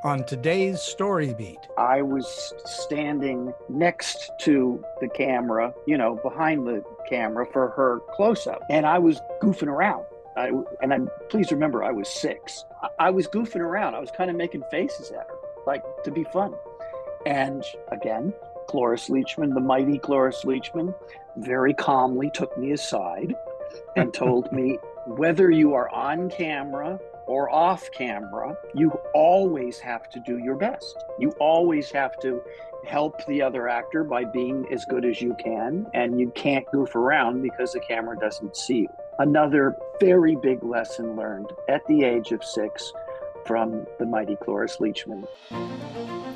on today's StoryBeat. I was standing next to the camera, behind the camera for her close-up, and I was goofing around. Please remember, I was 6. I was goofing around. I was kind of making faces at her, like, to be fun. And again, Cloris Leachman, the mighty Cloris Leachman, very calmly took me aside and told me, whether you are on camera or off camera, you always have to do your best. You always have to help the other actor by being as good as you can, and you can't goof around because the camera doesn't see you. Another very big lesson learned at the age of 6 from the mighty Cloris Leachman.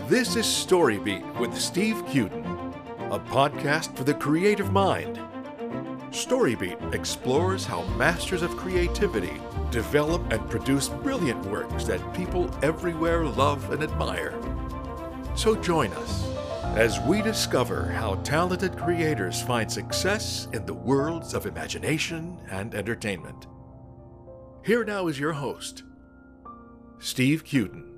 This is StoryBeat with Steve Cuden, a podcast for the creative mind. StoryBeat explores how masters of creativity develop and produce brilliant works that people everywhere love and admire. So join us as we discover how talented creators find success in the worlds of imagination and entertainment. Here now is your host, Steve Cuden.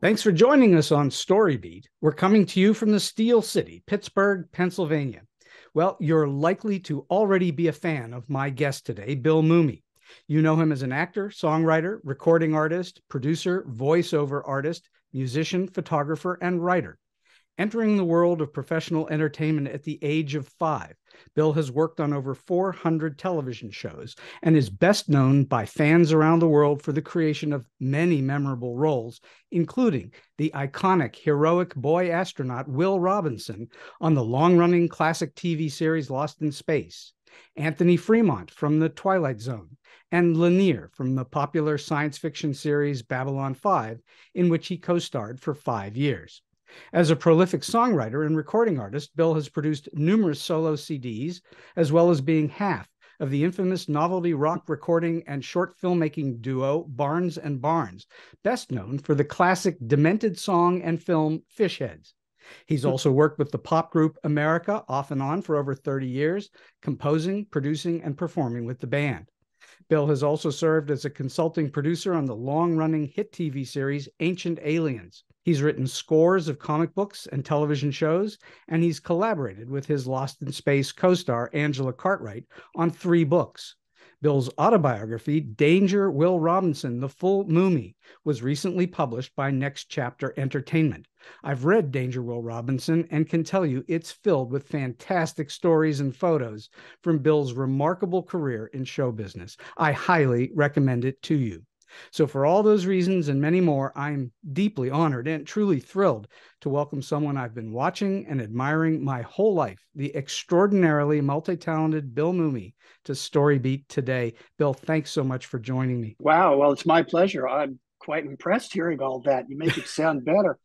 Thanks for joining us on StoryBeat. We're coming to you from the Steel City, Pittsburgh, Pennsylvania. Well, you're likely to already be a fan of my guest today, Bill Mumy. You know him as an actor, songwriter, recording artist, producer, voiceover artist, musician, photographer, and writer. Entering the world of professional entertainment at the age of 5, Bill has worked on over 400 television shows and is best known by fans around the world for the creation of many memorable roles, including the iconic heroic boy astronaut Will Robinson on the long-running classic TV series Lost in Space, Anthony Fremont from the Twilight Zone, and Lennier from the popular science fiction series Babylon 5, in which he co-starred for 5 years. As a prolific songwriter and recording artist, Bill has produced numerous solo CDs, as well as being half of the infamous novelty rock recording and short filmmaking duo Barnes and Barnes, best known for the classic Demented song and film Fishheads. He's also worked with the pop group America off and on for over 30 years, composing, producing, and performing with the band. Bill has also served as a consulting producer on the long-running hit TV series Ancient Aliens. He's written scores of comic books and television shows, and he's collaborated with his Lost in Space co-star Angela Cartwright on 3 books. Bill's autobiography, Danger Will Robinson, The Full Mumy, was recently published by Next Chapter Entertainment. I've read Danger Will Robinson and can tell you it's filled with fantastic stories and photos from Bill's remarkable career in show business. I highly recommend it to you. So for all those reasons and many more, I'm deeply honored and truly thrilled to welcome someone I've been watching and admiring my whole life, the extraordinarily multi-talented Bill Mumy, to StoryBeat today. Bill, thanks so much for joining me. Wow, well, it's my pleasure. I'm quite impressed hearing all that. You make it sound better.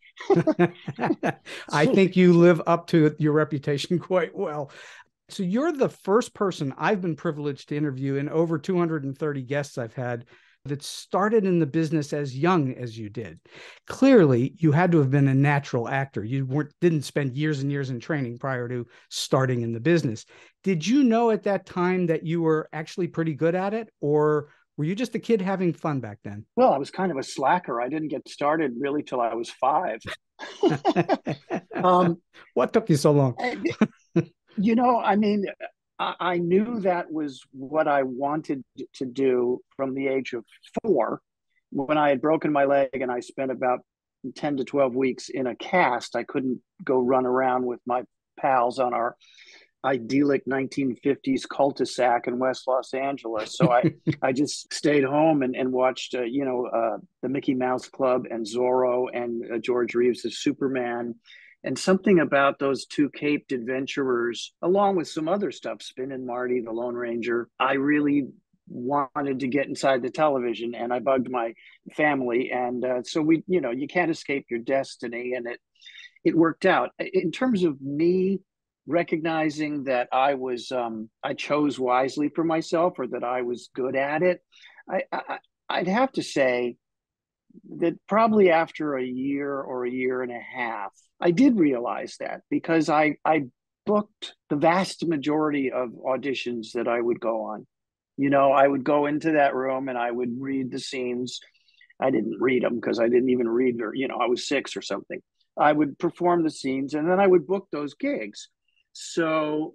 I think you live up to your reputation quite well. So you're the first person I've been privileged to interview in over 230 guests I've had that started in the business as young as you did. Clearly, you had to have been a natural actor. You didn't spend years and years in training prior to starting in the business. Did you know at that time that you were actually pretty good at it, or were you just a kid having fun back then? Well, I was kind of a slacker. I didn't get started really till I was 5. What took you so long? I knew that was what I wanted to do from the age of 4. When I had broken my leg and I spent about 10 to 12 weeks in a cast, I couldn't go run around with my pals on our idyllic 1950s cul-de-sac in West Los Angeles. So I just stayed home and watched, the Mickey Mouse Club and Zorro and George Reeves' Superman. And something about those 2 caped adventurers, along with some other stuff, Spin and Marty, the Lone Ranger, I really wanted to get inside the television, and I bugged my family. And so you can't escape your destiny, and it worked out. In terms of me recognizing that I chose wisely for myself, or that I was good at it, I'd have to say that probably after a year or a year and a half, I did realize that, because I booked the vast majority of auditions that I would go on. I would go into that room and I would read the scenes I didn't read them because I didn't even read, or, I was 6 or something. I would perform the scenes and then I would book those gigs. So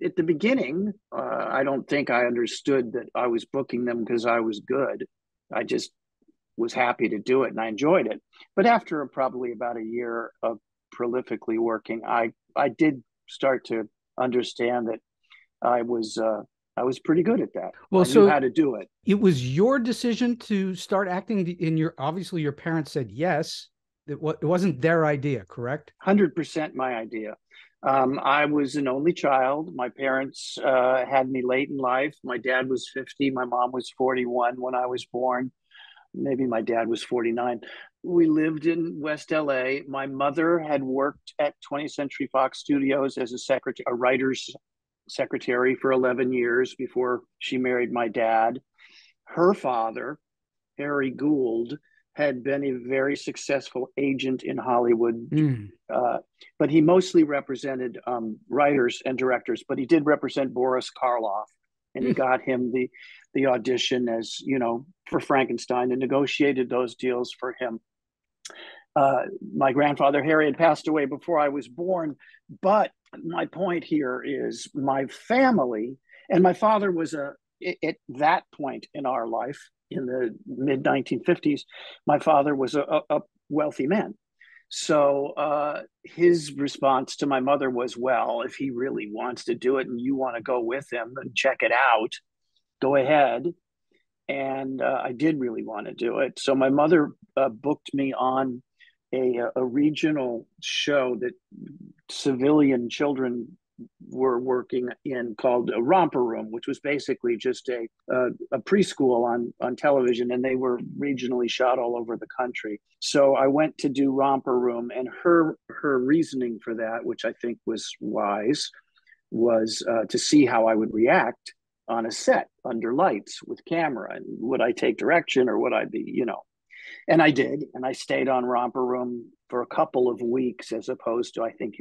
at the beginning, I don't think I understood that I was booking them because I was good. I just was happy to do it and I enjoyed it. But after probably about a year of prolifically working, I did start to understand that I was pretty good at that. Well, I knew how to do it. It was your decision to start acting obviously your parents said yes. It wasn't their idea, correct? 100% my idea. I was an only child. My parents had me late in life. My dad was 50. My mom was 41 when I was born. Maybe my dad was 49. We lived in West LA. My mother had worked at 20th Century Fox Studios as a writer's secretary for 11 years before she married my dad. Her father, Harry Gould, had been a very successful agent in Hollywood, but he mostly represented writers and directors, but he did represent Boris Karloff, and he got him the audition as, for Frankenstein, and negotiated those deals for him. My grandfather, Harry, had passed away before I was born, but my point here is my family, and my father was at that point in our life, in the mid 1950s, my father was a wealthy man. So his response to my mother was, well, if he really wants to do it and you want to go with him and check it out, go ahead. And I did really want to do it. So my mother booked me on a regional show that civilian children were working in called a Romper Room, which was basically just a preschool on television, and they were regionally shot all over the country. So I went to do Romper Room, and her reasoning for that, which I think was wise, was to see how I would react on a set under lights with camera, and would I take direction or would I be, and I did, and I stayed on Romper Room for a couple of weeks, as opposed to, I think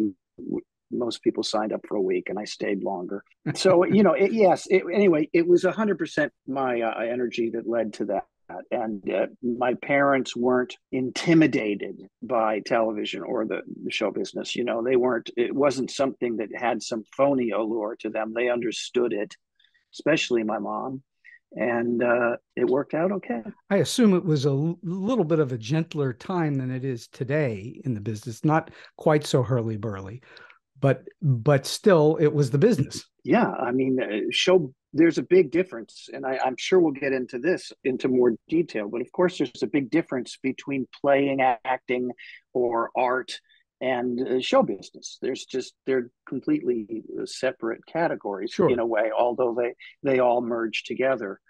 most people signed up for a week, and I stayed longer. So, anyway, it was 100% my energy that led to that. And my parents weren't intimidated by television or the show business. It wasn't something that had some phony allure to them. They understood it, especially my mom. And it worked out okay. I assume it was a little bit of a gentler time than it is today in the business. Not quite so hurly-burly, but still, it was the business. Yeah, I mean, there's a big difference, and I'm sure we'll get into more detail. But of course, there's a big difference between playing, acting, or art and show business. They're completely separate categories, sure, in a way, although they all merge together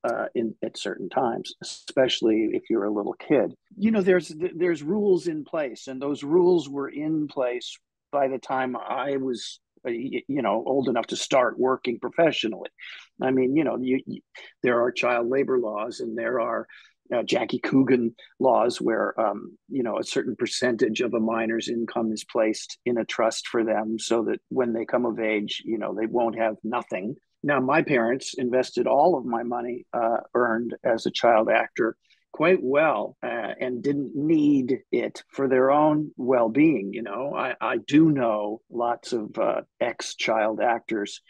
at certain times, especially if you're a little kid. There's rules in place, and those rules were in place by the time I was old enough to start working professionally. I mean, there are child labor laws, and there are Jackie Cuden laws where, a certain percentage of a minor's income is placed in a trust for them so that when they come of age, they won't have nothing. Now, my parents invested all of my money earned as a child actor quite well and didn't need it for their own well-being. I do know lots of ex-child actors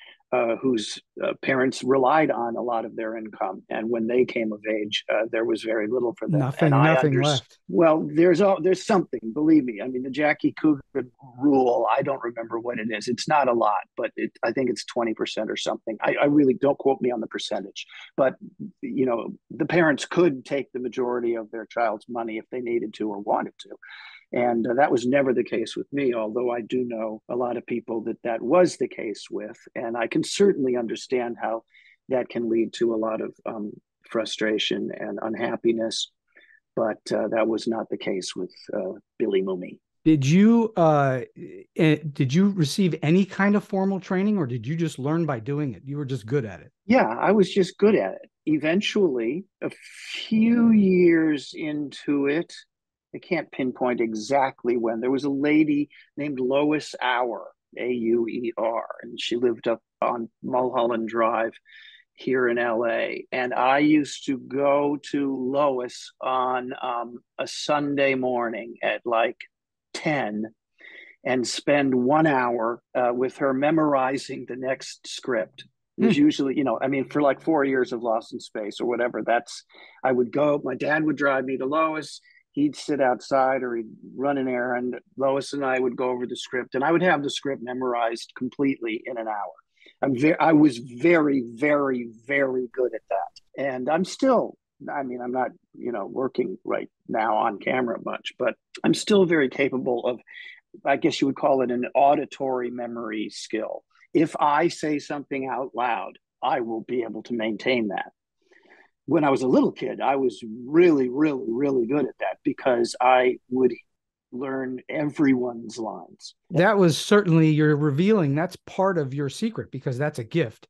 whose parents relied on a lot of their income, and when they came of age, there was very little for them. Nothing left. Well, there's something. Believe me. I mean, the Jackie Coogan rule. I don't remember what it is. It's not a lot, but I think it's 20% or something. I really don't quote me on the percentage, but the parents could take the majority of their child's money if they needed to or wanted to. And that was never the case with me, although I do know a lot of people that was the case with. And I can certainly understand how that can lead to a lot of frustration and unhappiness. But that was not the case with Billy Mumy. Did you receive any kind of formal training, or did you just learn by doing it? You were just good at it. Yeah, I was just good at it. Eventually, a few years into it, I can't pinpoint exactly when, there was a lady named Lois Auer, Auer, and she lived up on Mulholland Drive here in LA. And I used to go to Lois on a Sunday morning at like 10 and spend 1 hour with her memorizing the next script. It was usually, you know, I mean, for like 4 years of Lost in Space or whatever, I would go, my dad would drive me to Lois. He'd sit outside or he'd run an errand. Lois and I would go over the script, and I would have the script memorized completely in an hour. I was very, very, very good at that. And I'm still, I mean, I'm not, you know, working right now on camera much, but I'm still very capable of, I guess you would call it an auditory memory skill. If I say something out loud, I will be able to maintain that. When I was a little kid, I was really, really, really good at that because I would learn everyone's lines. That was certainly, you're revealing that's part of your secret, because that's a gift.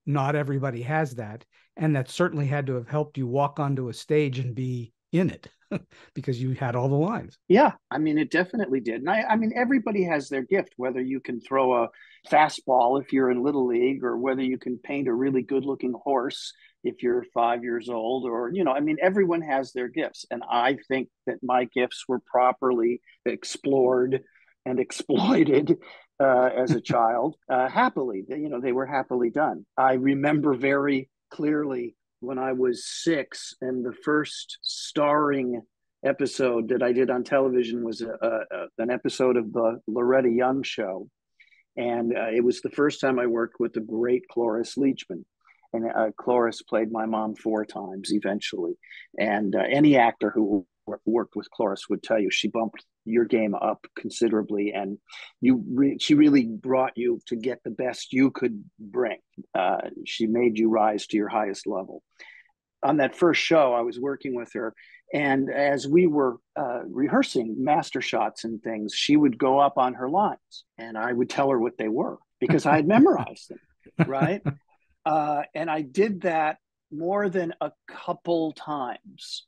Not everybody has that. And that certainly had to have helped you walk onto a stage and be in it because you had all the lines. Yeah, I mean, it definitely did. And I mean, everybody has their gift, whether you can throw a fastball if you're in Little League, or whether you can paint a really good looking horse if you're 5 years old, or, you know, I mean, everyone has their gifts. And I think that my gifts were properly explored and exploited as a child, happily, you know, they were happily done. I remember very clearly when I was 6, and the first starring episode that I did on television was an episode of the Loretta Young Show. And it was the first time I worked with the great Cloris Leachman. And Cloris played my mom 4 times eventually. And any actor who worked with Cloris would tell you she bumped your game up considerably, and she really brought you to get the best you could bring. She made you rise to your highest level. On that first show, I was working with her, and as we were rehearsing master shots and things, she would go up on her lines, and I would tell her what they were because I had memorized them, right? And I did that more than a couple times.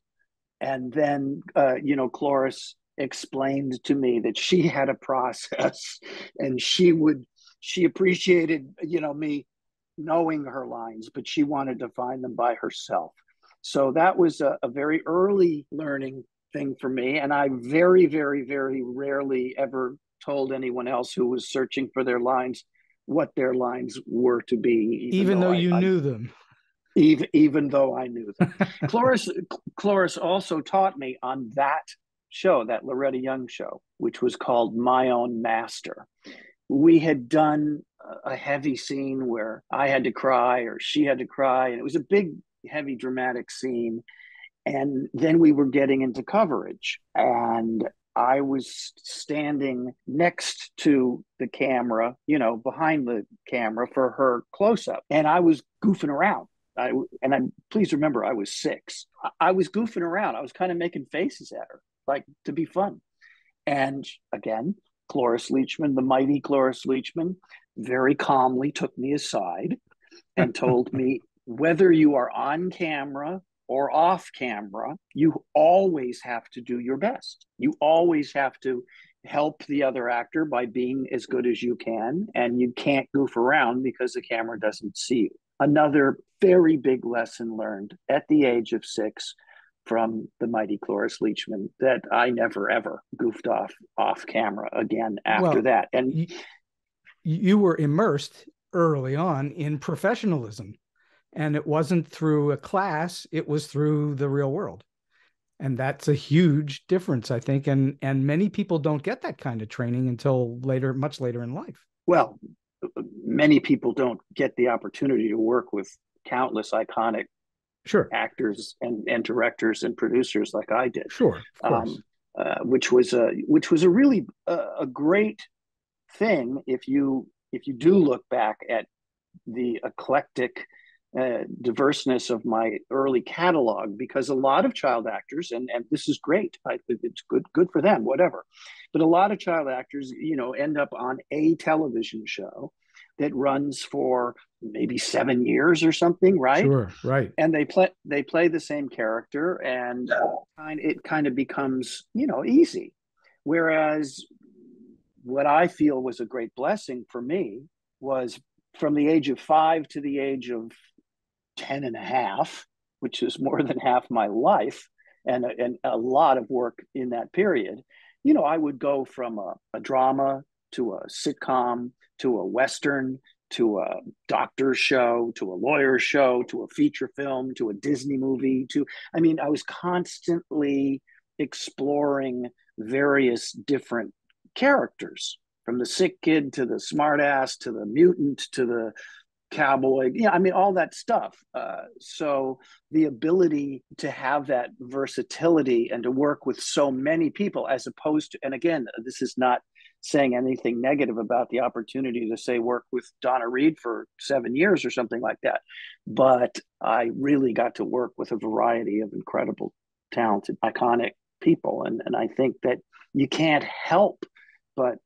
And then, you know, Cloris explained to me that she had a process, and she appreciated, you know, me knowing her lines, but she wanted to find them by herself. So that was a very early learning thing for me. And I very, very, very rarely ever told anyone else who was searching for their lines what their lines were to be. Even though you knew them. Even though I knew them. Cloris also taught me on that show, that Loretta Young show, which was called My Own Master. We had done a heavy scene where I had to cry or she had to cry, and it was a big, heavy, dramatic scene. And then we were getting into coverage, and I was standing next to the camera, you know, behind the camera for her close-up, and I was goofing around. Please remember, I was 6. I was goofing around. I was kind of making faces at her, like, to be fun. And again, Cloris Leachman, the mighty Cloris Leachman, very calmly took me aside and told me, whether you are on camera or off camera, you always have to do your best. You always have to help the other actor by being as good as you can, and you can't goof around because the camera doesn't see you. Another very big lesson learned at the age of 6 from the mighty Cloris Leachman, that I never, ever goofed off camera again after that. And you were immersed early on in professionalism, and it wasn't through a class, it was through the real world. And that's a huge difference, I think. And many people don't get that kind of training until later, much later in life. Well, many people don't get the opportunity to work with countless iconic actors and directors and producers like I did. Sure, of course. Which was a really a great thing if you do look back at the eclectic diverseness of my early catalog, because a lot of child actors, and this is great, it's good for them, whatever, but a lot of child actors, you know, end up on a television show that runs for maybe 7 years or something, right? Sure, right. And they play the same character, and it kind of becomes, you know, easy. Whereas what I feel was a great blessing for me was from the age of 5 to the age of 10 and a half, which is more than half my life, and a lot of work in that period, I would go from a drama to a sitcom to a Western to a doctor's show to a lawyer's show to a feature film to a Disney movie I was constantly exploring various different characters, from the sick kid to the smartass to the mutant to the cowboy, all that stuff. So the ability to have that versatility and to work with so many people, as opposed to, and again, this is not saying anything negative about the opportunity to say work with Donna Reed for 7 years or something like that, but I really got to work with a variety of incredible, talented, iconic people, and I think that you can't help but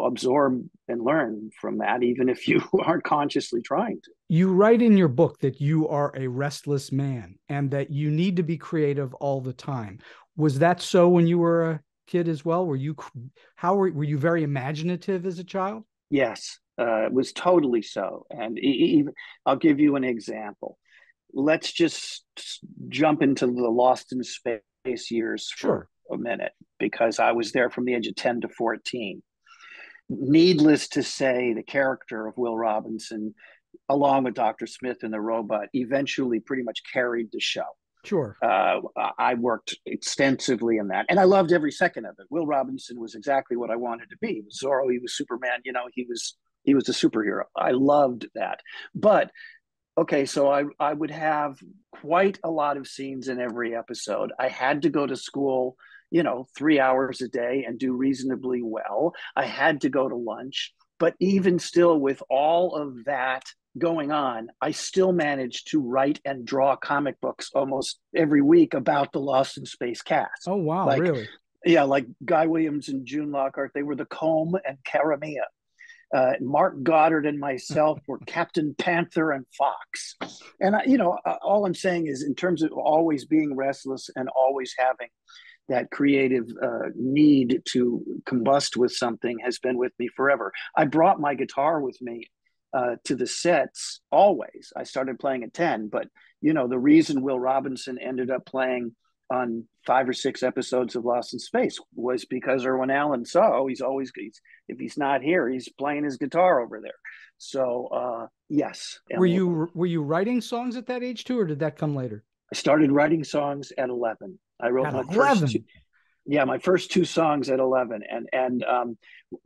absorb and learn from that, even if you aren't consciously trying to. You write in your book that you are a restless man and that you need to be creative all the time. Was that so when you were a kid as well? Were you very imaginative as a child? Yes, it was totally so. And even I'll give you an example. Let's just jump into the Lost in Space years for a minute, because I was there from the age of 10 to 14. Needless to say, the character of Will Robinson, along with Dr. Smith and the robot, eventually pretty much carried the show. Sure. I worked extensively in that, and I loved every second of it. Will Robinson was exactly what I wanted to be. He was Zorro, he was Superman, he was a superhero. I loved that. But okay, so I would have quite a lot of scenes in every episode. I had to go to school 3 hours a day and do reasonably well. I had to go to lunch, but even still, with all of that going on, I still managed to write and draw comic books almost every week about the Lost in Space cast. Oh, wow, really? Yeah, like Guy Williams and June Lockhart, they were the Comb and Karamia. Mark Goddard and myself were Captain Panther and Fox. And, all I'm saying is, in terms of always being restless and always having that creative need to combust with something, has been with me forever. I brought my guitar with me to the sets always. I started playing at 10, but the reason Will Robinson ended up playing on 5 or 6 episodes of Lost in Space was because Irwin Allen saw, if he's not here, he's playing his guitar over there. So yes. Were you writing songs at that age too, or did that come later? I started writing songs at 11. I wrote my first 2 songs at 11. And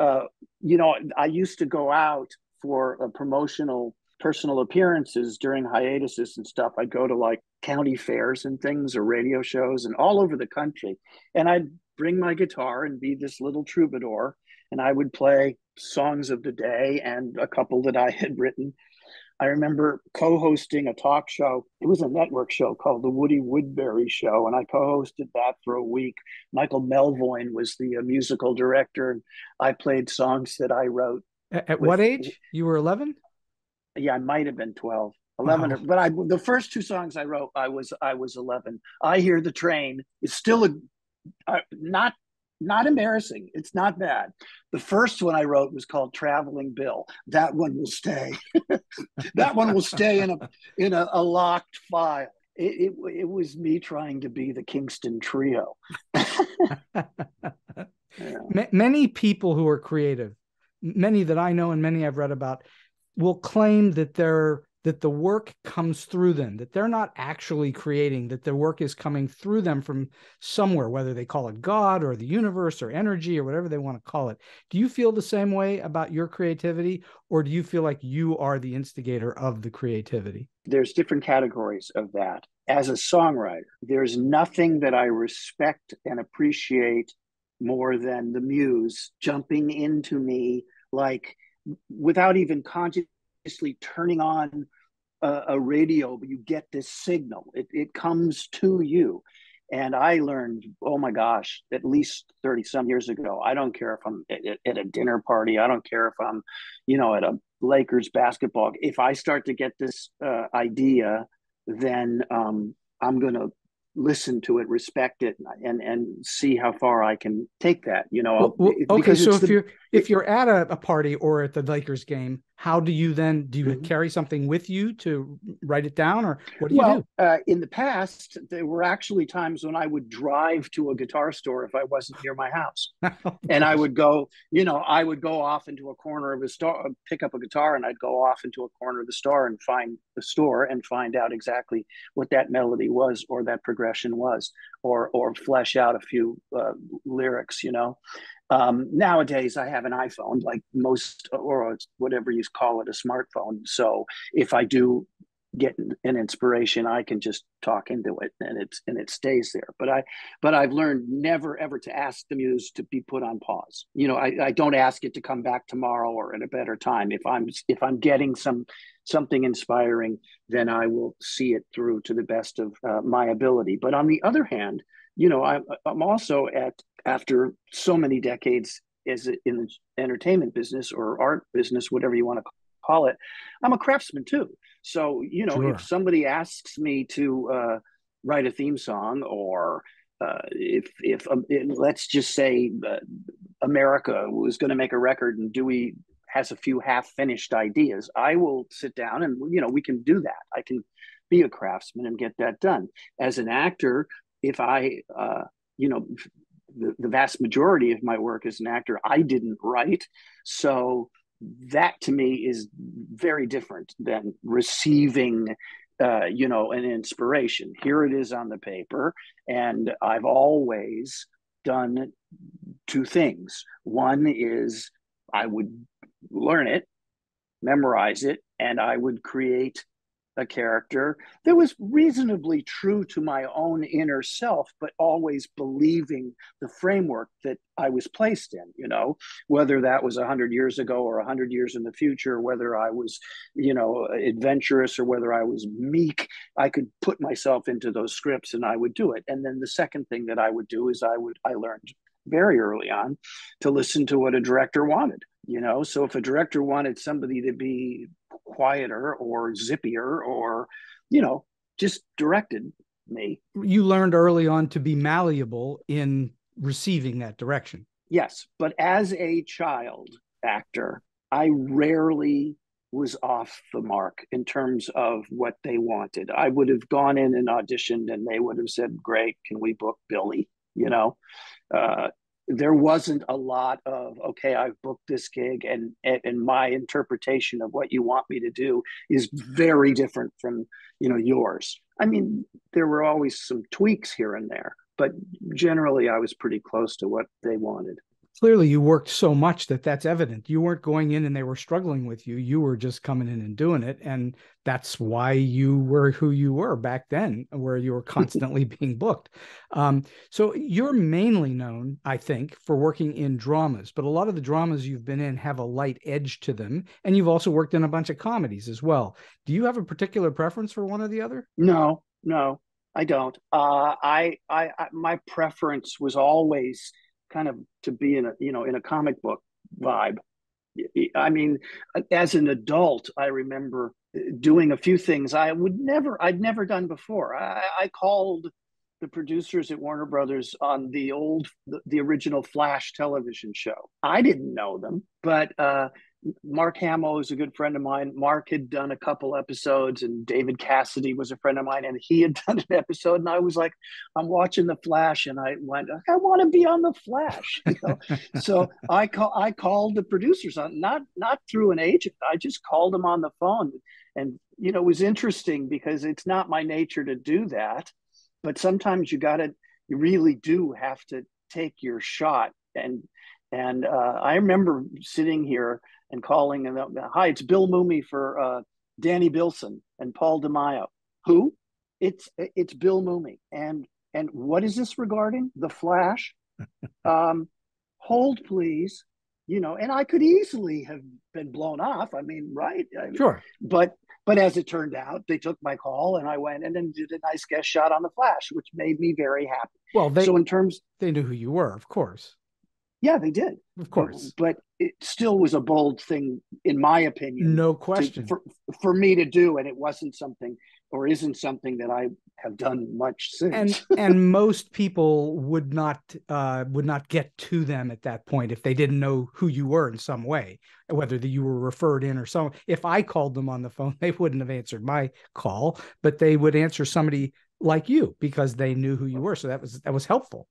I used to go out for promotional personal appearances during hiatuses and stuff. I'd go to like county fairs and things, or radio shows, and all over the country. And I'd bring my guitar and be this little troubadour, and I would play songs of the day and a couple that I had written. I remember co-hosting a talk show. It was a network show called The Woody Woodbury Show, and I co-hosted that for a week. Michael Melvoin was the musical director, and I played songs that I wrote. At what age? You were 11? Yeah, I might have been 12, 11. Wow. But the first 2 songs I wrote, I was 11. I Hear the Train is still not embarrassing. It's not bad. The first one I wrote was called Traveling Bill. That one will stay. That one will stay in a locked file. It was me trying to be the Kingston Trio. Yeah. Many people who are creative, many that I know and many I've read about, will claim that the work comes through them, that they're not actually creating, that the work is coming through them from somewhere, whether they call it God or the universe or energy or whatever they want to call it. Do you feel the same way about your creativity, or do you feel like you are the instigator of the creativity? There's different categories of that. As a songwriter, there's nothing that I respect and appreciate more than the muse jumping into me, like, without even consciously turning on a radio, but you get this signal. It comes to you. And I learned, oh my gosh, at least 30 some years ago, I don't care if I'm at a dinner party. I don't care if I'm, at a Lakers basketball. If I start to get this idea, then I'm going to listen to it, respect it, and see how far I can take that. Okay, so if you're at a party or at the Lakers game, How do you then, do you carry something with you to write it down, or what do you do? In the past, there were actually times when I would drive to a guitar store if I wasn't near my house. And I would go, I would go off into a corner of a store, pick up a guitar, and I'd go off into a corner of the store and find out exactly what that melody was, or that progression was, or flesh out a few lyrics, Nowadays I have an iPhone, like most, or whatever you call it, a smartphone. So if I do get an inspiration, I can just talk into it, and it stays there. But I've learned never ever to ask the muse to be put on pause. I don't ask it to come back tomorrow or at a better time. If I'm getting something inspiring, then I will see it through to the best of my ability. But on the other hand, I'm also after so many decades in the entertainment business or art business, whatever you want to call it, I'm a craftsman too. So, Sure. If somebody asks me to write a theme song, or if let's just say America was going to make a record and Dewey has a few half-finished ideas, I will sit down and, we can do that. I can be a craftsman and get that done. As an actor, if I, the vast majority of my work as an actor, I didn't write. So that to me is very different than receiving, an inspiration. Here it is on the paper. And I've always done two things. One is I would learn it, memorize it, and I would create a character that was reasonably true to my own inner self, but always believing the framework that I was placed in, whether that was 100 years ago or 100 years in the future, whether I was, adventurous or whether I was meek, I could put myself into those scripts and I would do it. And then the second thing that I would do is I learned very early on to listen to what a director wanted. So if a director wanted somebody to be quieter or zippier or, just directed me. You learned early on to be malleable in receiving that direction. Yes. But as a child actor, I rarely was off the mark in terms of what they wanted. I would have gone in and auditioned and they would have said, great, can we book Billy? There wasn't a lot of, okay, I've booked this gig and my interpretation of what you want me to do is very different from, yours. I mean, there were always some tweaks here and there, but generally I was pretty close to what they wanted. Clearly you worked so much that's evident. You weren't going in and they were struggling with you. You were just coming in and doing it. And that's why you were who you were back then, where you were constantly being booked. So you're mainly known, I think, for working in dramas, but a lot of the dramas you've been in have a light edge to them. And you've also worked in a bunch of comedies as well. Do you have a particular preference for one or the other? No, I don't. My preference was always kind of to be in a comic book vibe. I mean, as an adult, I remember doing a few things I'd never done before. I called the producers at Warner Brothers on the original Flash television show. I didn't know them, but Mark Hamill is a good friend of mine. Mark had done a couple episodes, and David Cassidy was a friend of mine, and he had done an episode. And I was like, I'm watching the Flash, and I went, I want to be on the Flash. So I called the producers on, not through an agent. I just called them on the phone, and it was interesting because it's not my nature to do that, but sometimes you really do have to take your shot. And I remember sitting here and calling, and hi, it's Bill Mumy for Danny Bilson and Paul DeMaio. Who? It's Bill Mumy. And what is this regarding? The Flash? Hold, please. And I could easily have been blown off. I mean, right? Sure. But as it turned out, they took my call, and I went and then did a nice guest shot on the Flash, which made me very happy. Well, they knew who you were, of course. Yeah, they did. Of course. But it still was a bold thing, in my opinion. No question. For me to do, and it wasn't something or isn't something that I have done much since. And most people would not get to them at that point if they didn't know who you were in some way, whether you were referred in or some. If I called them on the phone, they wouldn't have answered my call, but they would answer somebody like you because they knew who you were. So that was helpful.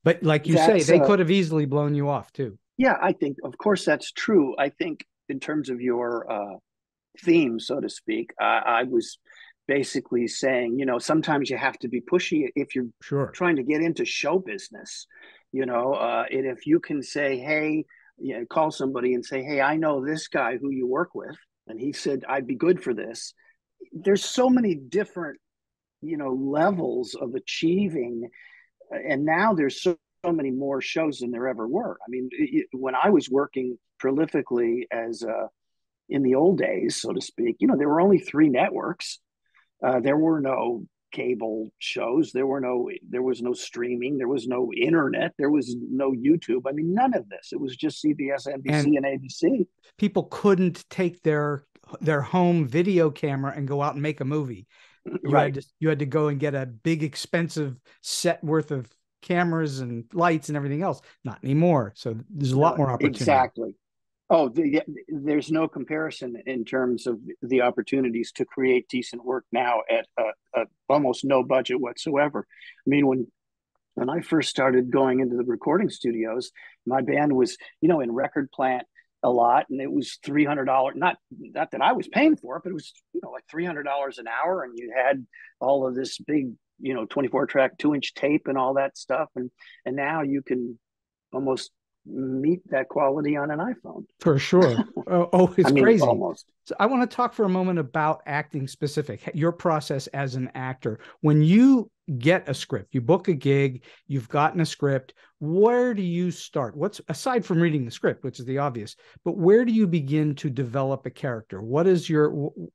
But like you say, they could have easily blown you off too. Yeah, I think, of course, that's true. I think in terms of your theme, so to speak, I was basically saying, sometimes you have to be pushy if you're trying to get into show business, and if you can say, hey, call somebody and say, hey, I know this guy who you work with, and he said, I'd be good for this. There's so many different, levels of achieving. And now there's so many more shows than there ever were. I mean, when I was working prolifically as in the old days, so to speak, there were only 3 networks. There were no cable shows. There was no streaming. There was no internet. There was no YouTube. I mean, none of this. It was just CBS, NBC, and ABC. People couldn't take their home video camera and go out and make a movie. You had to go and get a big, expensive set worth of cameras and lights and everything else. Not anymore. So there's a lot more opportunity. Exactly. Oh, there's no comparison in terms of the opportunities to create decent work now at almost no budget whatsoever. I mean, when I first started going into the recording studios, my band was, in record plant a lot, and it was $300. Not that I was paying for it, but it was like $300 an hour, and you had all of this big 24-track 2-inch tape and all that stuff, and now you can almost meet that quality on an iPhone. For sure. It's crazy. Almost. So I want to talk for a moment about acting specific, your process as an actor. When you get a script, you book a gig, you've gotten a script, where do you start? What's, aside from reading the script, which is the obvious, but where do you begin to develop a character?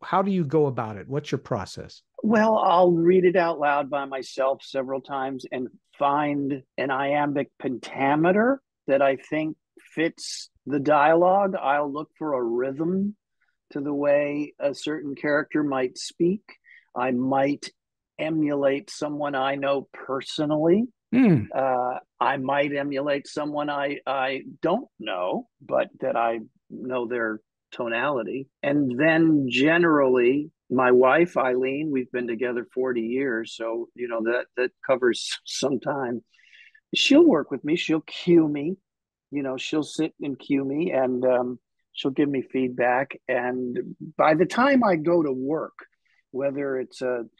How do you go about it? What's your process? Well, I'll read it out loud by myself several times and find an iambic pentameter that I think fits the dialogue. I'll look for a rhythm to the way a certain character might speak. I might emulate someone I know personally. I might emulate someone I don't know, but that I know their tonality. And then generally, my wife, Eileen, we've been together 40 years. So, that covers some time. She'll work with me. She'll cue me. She'll sit and cue me, and she'll give me feedback. And by the time I go to work, whether it's an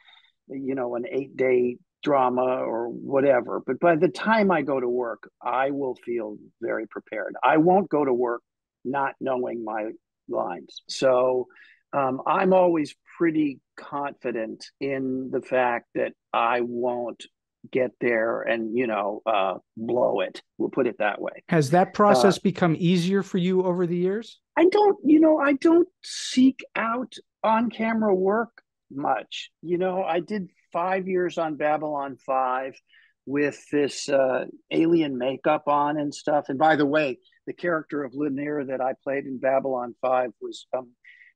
8-day drama or whatever, but by the time I go to work, I will feel very prepared. I won't go to work not knowing my lines. So I'm always pretty confident in the fact that I won't get there and blow it. We'll put it that way. Has that process become easier for you over the years? I don't seek out on-camera work much. I did 5 years on Babylon 5 with this alien makeup on and stuff. And by the way, the character of Lennier that I played in Babylon 5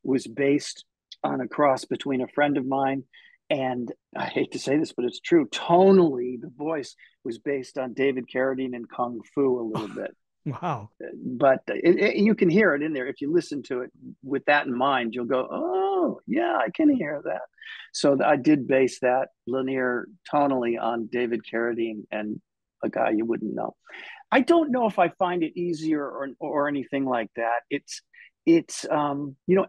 was based on a cross between a friend of mine, and I hate to say this, but it's true. Tonally, the voice was based on David Carradine in Kung Fu a little bit. Wow. But you can hear it in there. If you listen to it with that in mind, you'll go, oh, yeah, I can hear that. So I did base that Lennier tonally on David Carradine and a guy you wouldn't know. I don't know if I find it easier or anything like that. It's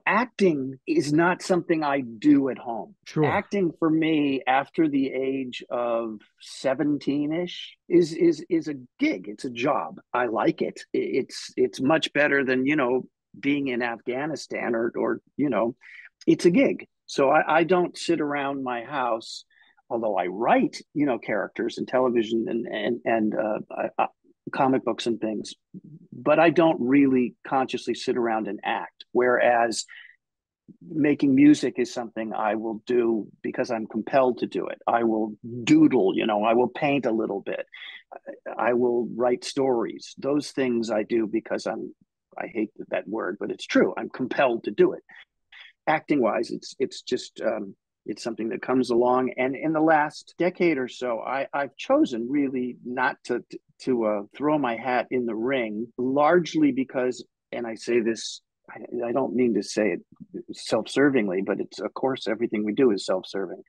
acting is not something I do at home. Sure. Acting for me after the age of 17-ish is a gig. It's a job. I like it. It's much better than, being in Afghanistan or it's a gig. So I don't sit around my house, although I write, characters and television and comic books and things, but I don't really consciously sit around and act. Whereas making music is something I will do because I'm compelled to do it. I will doodle, I will paint a little bit. I will write stories. Those things I do because I hate that word, but it's true. I'm compelled to do it. Acting wise, it's just, It's something that comes along. And in the last decade or so, I've chosen really not to throw my hat in the ring, largely because, and I say this, I don't mean to say it self-servingly, but it's, of course, everything we do is self-serving.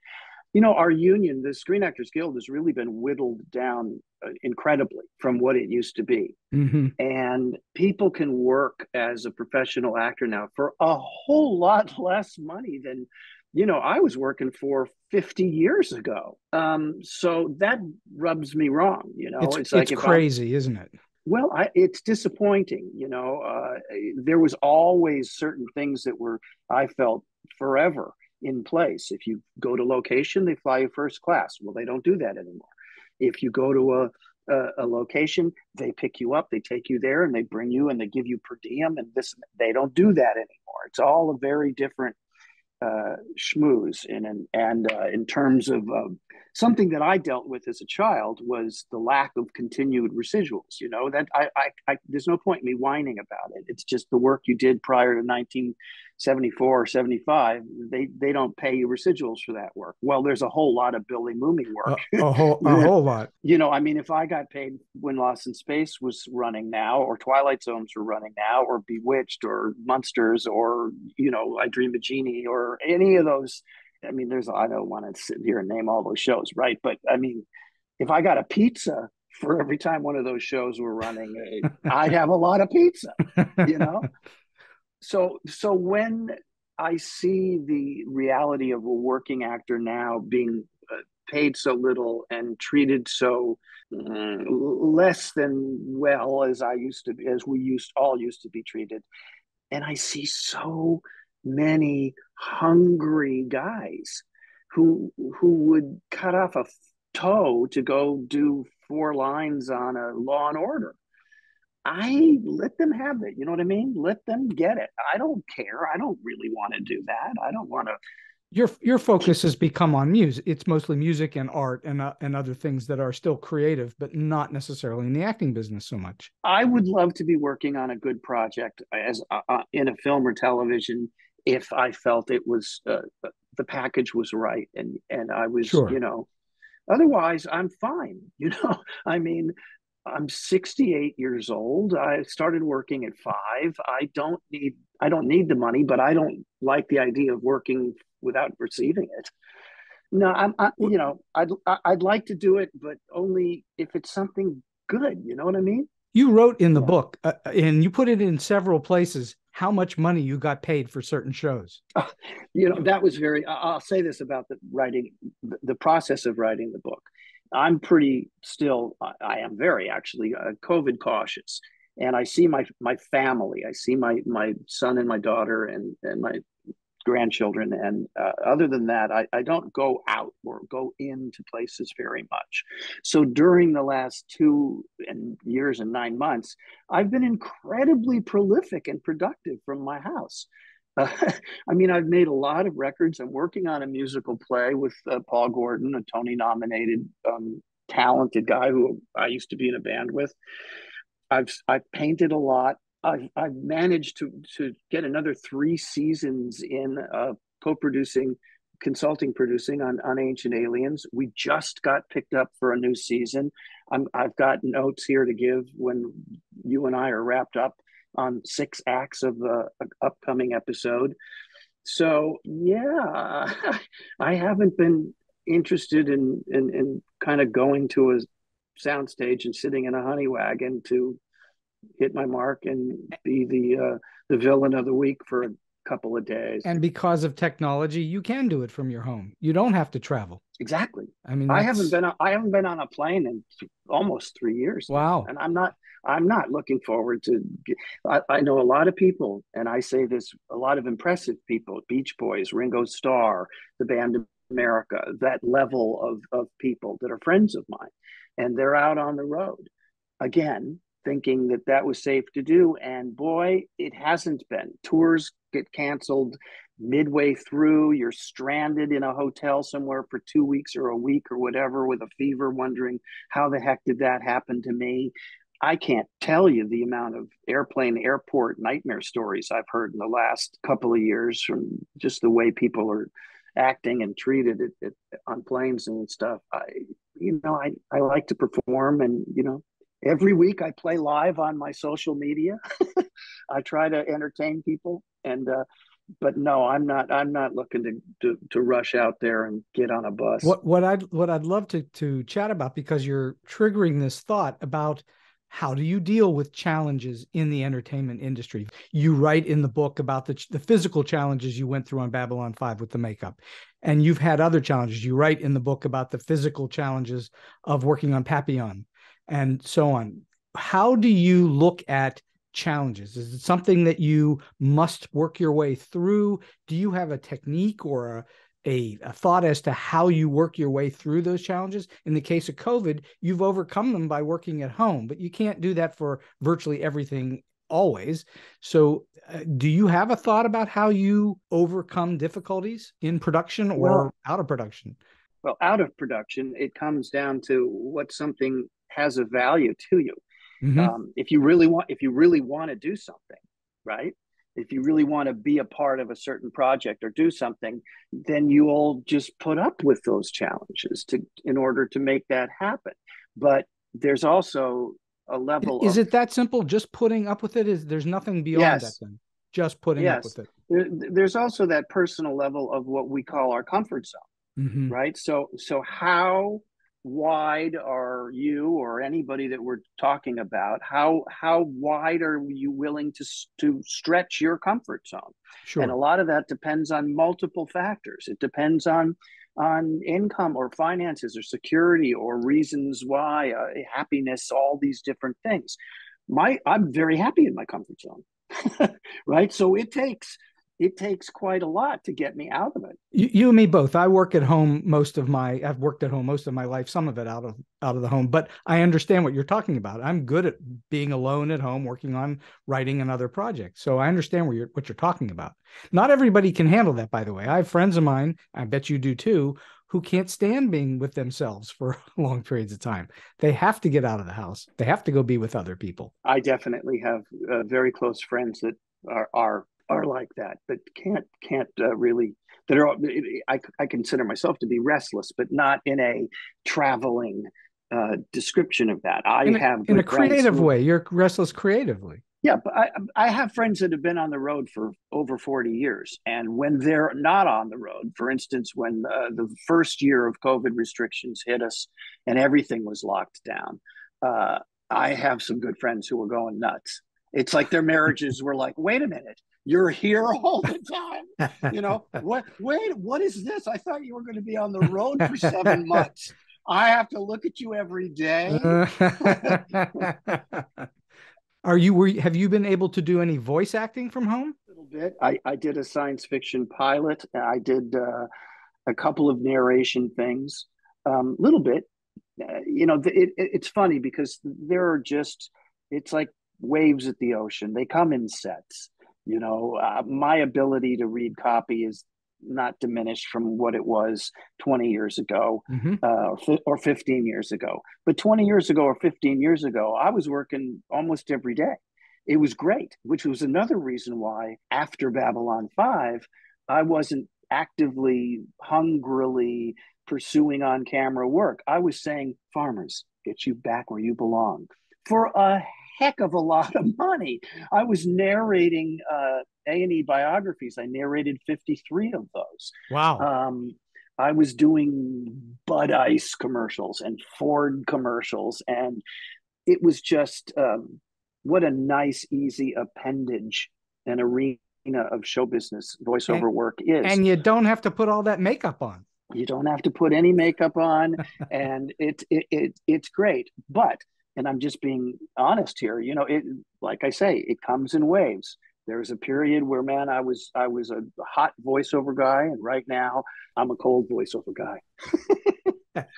You know, our union, the Screen Actors Guild, has really been whittled down incredibly from what it used to be. Mm-hmm. And people can work as a professional actor now for a whole lot less money than, you know, I was working for 50 years ago. So that rubs me wrong. You know, It's like if crazy, isn't it? well, it's disappointing. You know, there was always certain things that were, I felt, forever in place. If you go to location, they fly you first class. Well, they don't do that anymore. If you go to a location, they pick you up, they take you there, and they bring you and they give you per diem and this. They don't do that anymore. It's all a very different schmooze. And in terms of something that I dealt with as a child was the lack of continued residuals. You know, that I there's no point in me whining about it. It's just the work you did prior to 1974 or 75. They don't pay you residuals for that work. Well, there's a whole lot of Billy Mumy work. A whole lot. You know, I mean, if I got paid when Lost in Space was running now, or Twilight Zones were running now, or Bewitched, or Monsters, or, you know, I Dream of Jeannie, or any of those. I mean, I don't want to sit here and name all those shows, right? But I mean, if I got a pizza for every time one of those shows were running, I'd have a lot of pizza, you know? So when I see the reality of a working actor now being paid so little and treated so less than well as we all used to be treated, and I see so many hungry guys who would cut off a toe to go do 4 lines on a Law and Order. I let them have it. You know what I mean? Let them get it. I don't care. I don't really want to do that. I don't want to. Your focus has become on music. It's mostly music and art and other things that are still creative, but not necessarily in the acting business so much. I would love to be working on a good project as in a film or television if I felt it was the package was right and I was, sure. You know, otherwise I'm fine. You know, I mean, I'm 68 years old. I started working at 5. I don't need the money, but I don't like the idea of working without receiving it. No, you know, I'd like to do it, but only if it's something good. You know what I mean? You wrote in the book, and you put it in several places, how much money you got paid for certain shows. You know, that was I'll say this about the writing, the process of writing the book. I'm I am very actually COVID cautious. And I see my family. I see my son and my daughter and my grandchildren. And other than that, I don't go out or go into places very much. So during the last 2 years and 9 months, I've been incredibly prolific and productive from my house. I mean, I've made a lot of records. I'm working on a musical play with Paul Gordon, a Tony-nominated, talented guy who I used to be in a band with. I've painted a lot. I've managed to get another 3 seasons in consulting producing on Ancient Aliens. We just got picked up for a new season. I've got notes here to give when you and I are wrapped up on 6 acts of the upcoming episode. So yeah, I haven't been interested in kind of going to a soundstage and sitting in a honey wagon to hit my mark and be the villain of the week for a couple of days. And because of technology, you can do it from your home. You don't have to travel. Exactly. I mean, I haven't been on a plane in almost 3 years. Wow. And I'm not looking forward to. I know a lot of people, and I say this, a lot of impressive people: Beach Boys, Ringo Starr, the band America, that level of people that are friends of mine, and they're out on the road again, thinking that was safe to do. And boy, it hasn't been. Tours get canceled midway through. You're stranded in a hotel somewhere for 2 weeks or a week or whatever with a fever, wondering how the heck did that happen to me? I can't tell you the amount of airport nightmare stories I've heard in the last couple of years from just the way people are acting and treated it on planes and stuff. I like to perform, and every week I play live on my social media. I try to entertain people, and but no, I'm not looking to rush out there and get on a bus. What I'd love to chat about, because you're triggering this thought about how do you deal with challenges in the entertainment industry. You write in the book about the physical challenges you went through on Babylon 5 with the makeup, and you've had other challenges. You write in the book about the physical challenges of working on Papillon and so on. How do you look at challenges? Is it something that you must work your way through? Do you have a technique or a thought as to how you work your way through those challenges? In the case of COVID, you've overcome them by working at home, but you can't do that for virtually everything always. So do you have a thought about how you overcome difficulties in production or out of production? Well, out of production, it comes down to what something has a value to you. Mm-hmm. If you really want to do something, right? If you really want to be a part of a certain project or do something, then you'll just put up with those challenges in order to make that happen. But there's also a level Is it that simple? Just putting up with it? There's nothing beyond that then? Just putting up with it. There's also that personal level of what we call our comfort zone, mm-hmm. right? So how wide are you, or anybody that we're talking about, how wide are you willing to stretch your comfort zone? Sure. And a lot of that depends on multiple factors. It depends on income or finances or security or reasons why, happiness, all these different things. I'm very happy in my comfort zone, right? So it takes quite a lot to get me out of it. You and me both. I've worked at home most of my life, some of it out of the home, but I understand what you're talking about. I'm good at being alone at home, working on writing and other projects. So I understand what you're talking about. Not everybody can handle that, by the way. I have friends of mine, I bet you do too, who can't stand being with themselves for long periods of time. They have to get out of the house. They have to go be with other people. I definitely have very close friends that are like that, but can't really. That are. I consider myself to be restless, but not in a traveling description of that. In a creative way. You're restless creatively. Yeah, but I have friends that have been on the road for over 40 years, and when they're not on the road, for instance, when the first year of COVID restrictions hit us and everything was locked down, I have some good friends who were going nuts. It's like their marriages were like, wait a minute. You're here all the time. What is this? I thought you were going to be on the road for 7 months. I have to look at you every day. Have you been able to do any voice acting from home? A little bit. I did a science fiction pilot. I did a couple of narration things. Little bit. It's funny because it's like waves at the ocean. They come in sets. My ability to read copy is not diminished from what it was 20 years ago, mm-hmm. Or 15 years ago. But 20 years ago or 15 years ago, I was working almost every day. It was great, which was another reason why after Babylon 5, I wasn't actively, hungrily pursuing on-camera work. I was saying, farmers, get you back where you belong. For a heck of a lot of money. I was narrating A&E biographies. I narrated 53 of those. Wow. I was doing Bud Ice commercials and Ford commercials. And it was just what a nice, easy appendage and arena of show business voiceover work is. And you don't have to put all that makeup on. You don't have to put any makeup on. And it's great. But and I'm just being honest here, like I say, it comes in waves. There's a period where, man, I was a hot voiceover guy, and right now I'm a cold voiceover guy.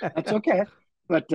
That's okay, but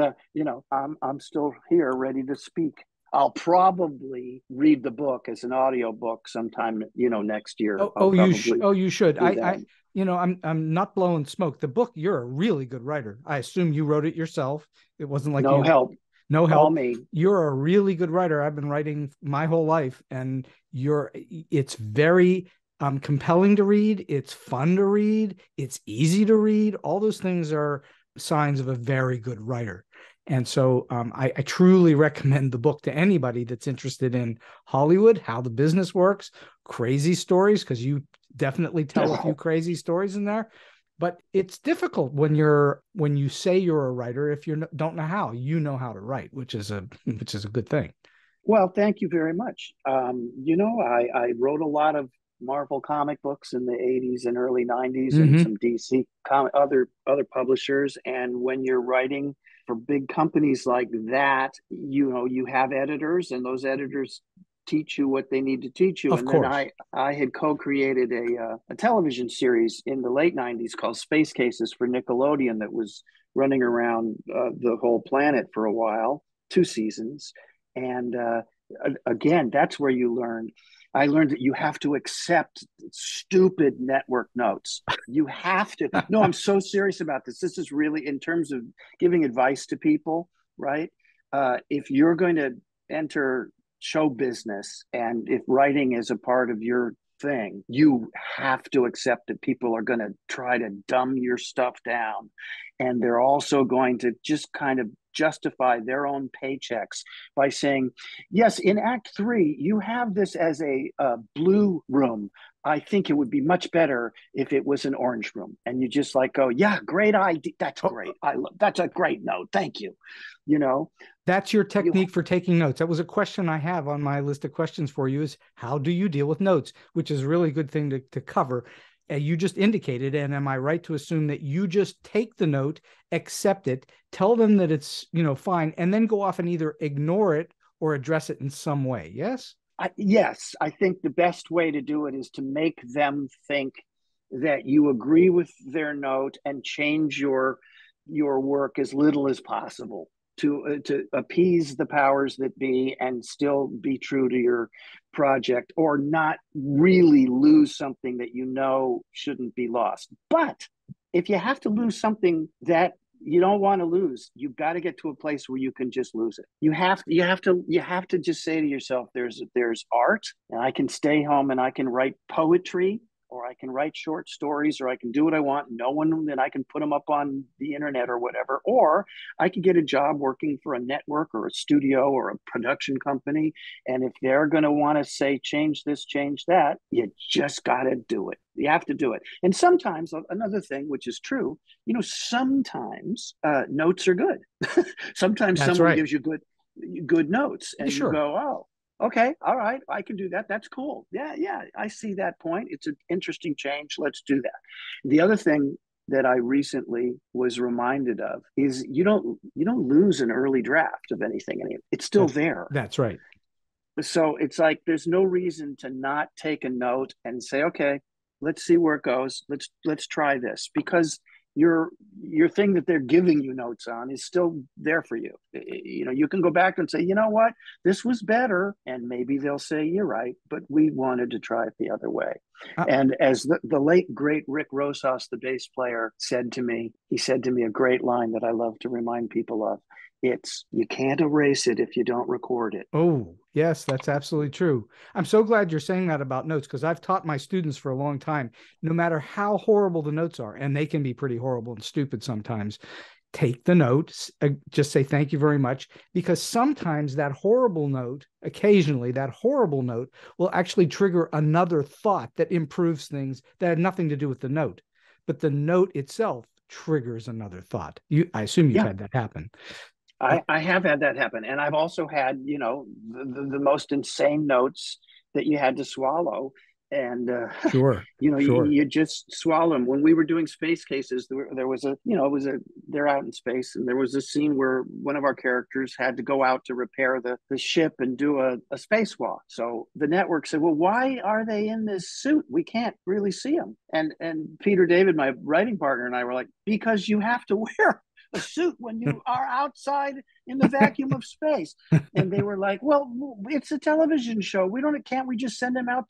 I'm still here, ready to speak. I'll probably read the book as an audio book sometime, next year. You should. I'm not blowing smoke. The book, you're a really good writer. I assume you wrote it yourself. It wasn't like no help. No help. You're a really good writer. I've been writing my whole life, and it's very compelling to read. It's fun to read. It's easy to read. All those things are signs of a very good writer. And so I truly recommend the book to anybody that's interested in Hollywood, how the business works, crazy stories, because you definitely tell a few crazy stories in there. But it's difficult when you say you're a writer if you don't know how. You know how to write, which is a good thing. Well, thank you very much. I wrote a lot of Marvel comic books in the 80s and early 90s, and some DC other publishers. And when you're writing for big companies like that, you have editors, and those editors teach you what they need to teach you. Of course. Then I had co-created a television series in the late 90s called Space Cases for Nickelodeon that was running around the whole planet for a while, 2 seasons. And again, that's where I learned that you have to accept stupid network notes. You have to. No, I'm so serious about this. This is really in terms of giving advice to people, right? If you're going to enter show business, and if writing is a part of your thing, you have to accept that people are going to try to dumb your stuff down. And they're also going to just kind of justify their own paychecks by saying, yes, in Act 3, you have this as a blue room. I think it would be much better if it was an orange room. And you just like go, yeah, great idea. That's great. That's a great note. Thank you. That's your technique for taking notes. That was a question I have on my list of questions for you, is how do you deal with notes, which is a really good thing to cover. You just indicated, and am I right to assume that you just take the note, accept it, tell them that it's, fine, and then go off and either ignore it or address it in some way? Yes? Yes. I think the best way to do it is to make them think that you agree with their note and change your work as little as possible to appease the powers that be and still be true to your project, or not really lose something that shouldn't be lost. But if you have to lose something that you don't want to lose, you've got to get to a place where you can just lose it. You have to just say to yourself, there's art, and I can stay home and I can write poetry, or I can write short stories, or I can do what I want. No one, and I can put them up on the internet or whatever. Or I could get a job working for a network or a studio or a production company. And if they're going to want to say, change this, change that, you just got to do it. You have to do it. And sometimes, another thing, which is true, sometimes notes are good. Sometimes That's someone right. gives you good notes, and Sure. you go, oh, okay, all right, I can do that. That's cool. Yeah, I see that point. It's an interesting change. Let's do that. The other thing that I recently was reminded of is you don't lose an early draft of anything. It's still there. That's right. So it's like there's no reason to not take a note and say, okay, let's see where it goes. Let's try this, because your thing that they're giving you notes on is still there for you. You can go back and say, you know what, this was better, and maybe they'll say, you're right, but we wanted to try it the other way. And as the late great Rick Rosas, the bass player, said to me a great line that I love to remind people of. It's, you can't erase it if you don't record it. Oh, yes, that's absolutely true. I'm so glad you're saying that about notes, because I've taught my students for a long time, no matter how horrible the notes are, and they can be pretty horrible and stupid sometimes, take the notes, just say thank you very much, because sometimes occasionally that horrible note will actually trigger another thought that improves things that had nothing to do with the note. But the note itself triggers another thought. I assume you've had that happen. I have had that happen. And I've also had, the most insane notes that you had to swallow. And, sure. You just swallow them. When we were doing Space Cases, there was they're out in space. And there was a scene where one of our characters had to go out to repair the ship and do a spacewalk. So the network said, well, why are they in this suit? We can't really see them. And Peter David, my writing partner, and I were like, because you have to wear a suit when you are outside in the vacuum of space. And they were like, well, it's a television show. Can't we just send him out?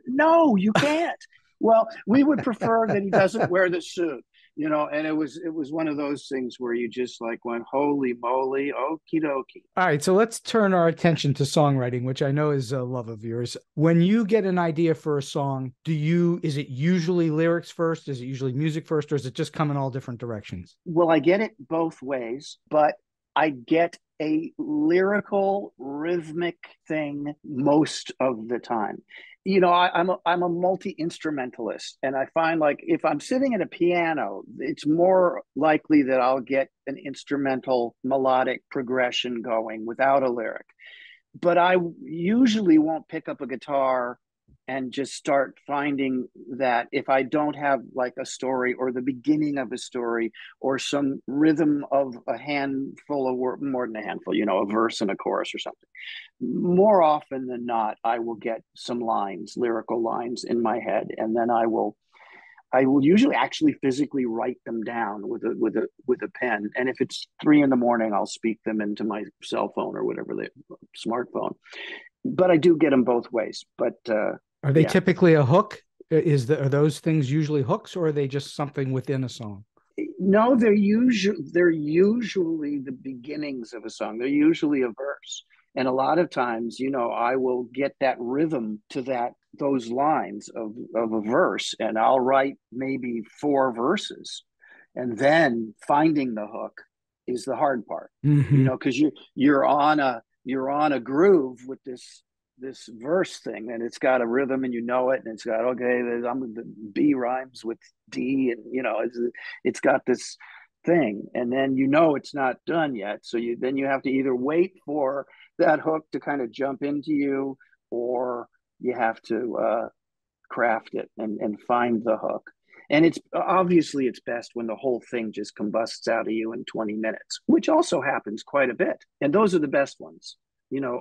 No, you can't. Well, we would prefer that he doesn't wear the suit. And it was one of those things where you just like went, holy moly, okie dokie. All right, so let's turn our attention to songwriting, which I know is a love of yours. When you get an idea for a song, is it usually lyrics first? Is it usually music first, or is it just come in all different directions? Well, I get it both ways, but I get a lyrical, rhythmic thing most of the time. I'm a multi-instrumentalist, and I find like if I'm sitting at a piano, it's more likely that I'll get an instrumental melodic progression going without a lyric. But I usually won't pick up a guitar and just start finding that if I don't have like a story or the beginning of a story or some rhythm of a handful of words, more than a handful, a verse and a chorus or something, more often than not, I will get some lines, lyrical lines in my head, and then I will usually actually physically write them down with a pen. And if it's 3 a.m, I'll speak them into my cell phone or whatever, the smartphone. But I do get them both ways. But are they typically a hook? Are those things usually hooks, or are they just something within a song? No, they're usually the beginnings of a song. They're usually a verse. And a lot of times, I will get that rhythm to those lines of a verse, and I'll write maybe 4 verses. And then finding the hook is the hard part, because you're on a groove with this verse thing, and it's got a rhythm, and and it's got, okay, the B rhymes with D, and it's got this thing, and then it's not done yet, so you have to either wait for that hook to kind of jump into you, or you have to craft it and find the hook. And it's obviously it's best when the whole thing just combusts out of you in 20 minutes, which also happens quite a bit, and those are the best ones.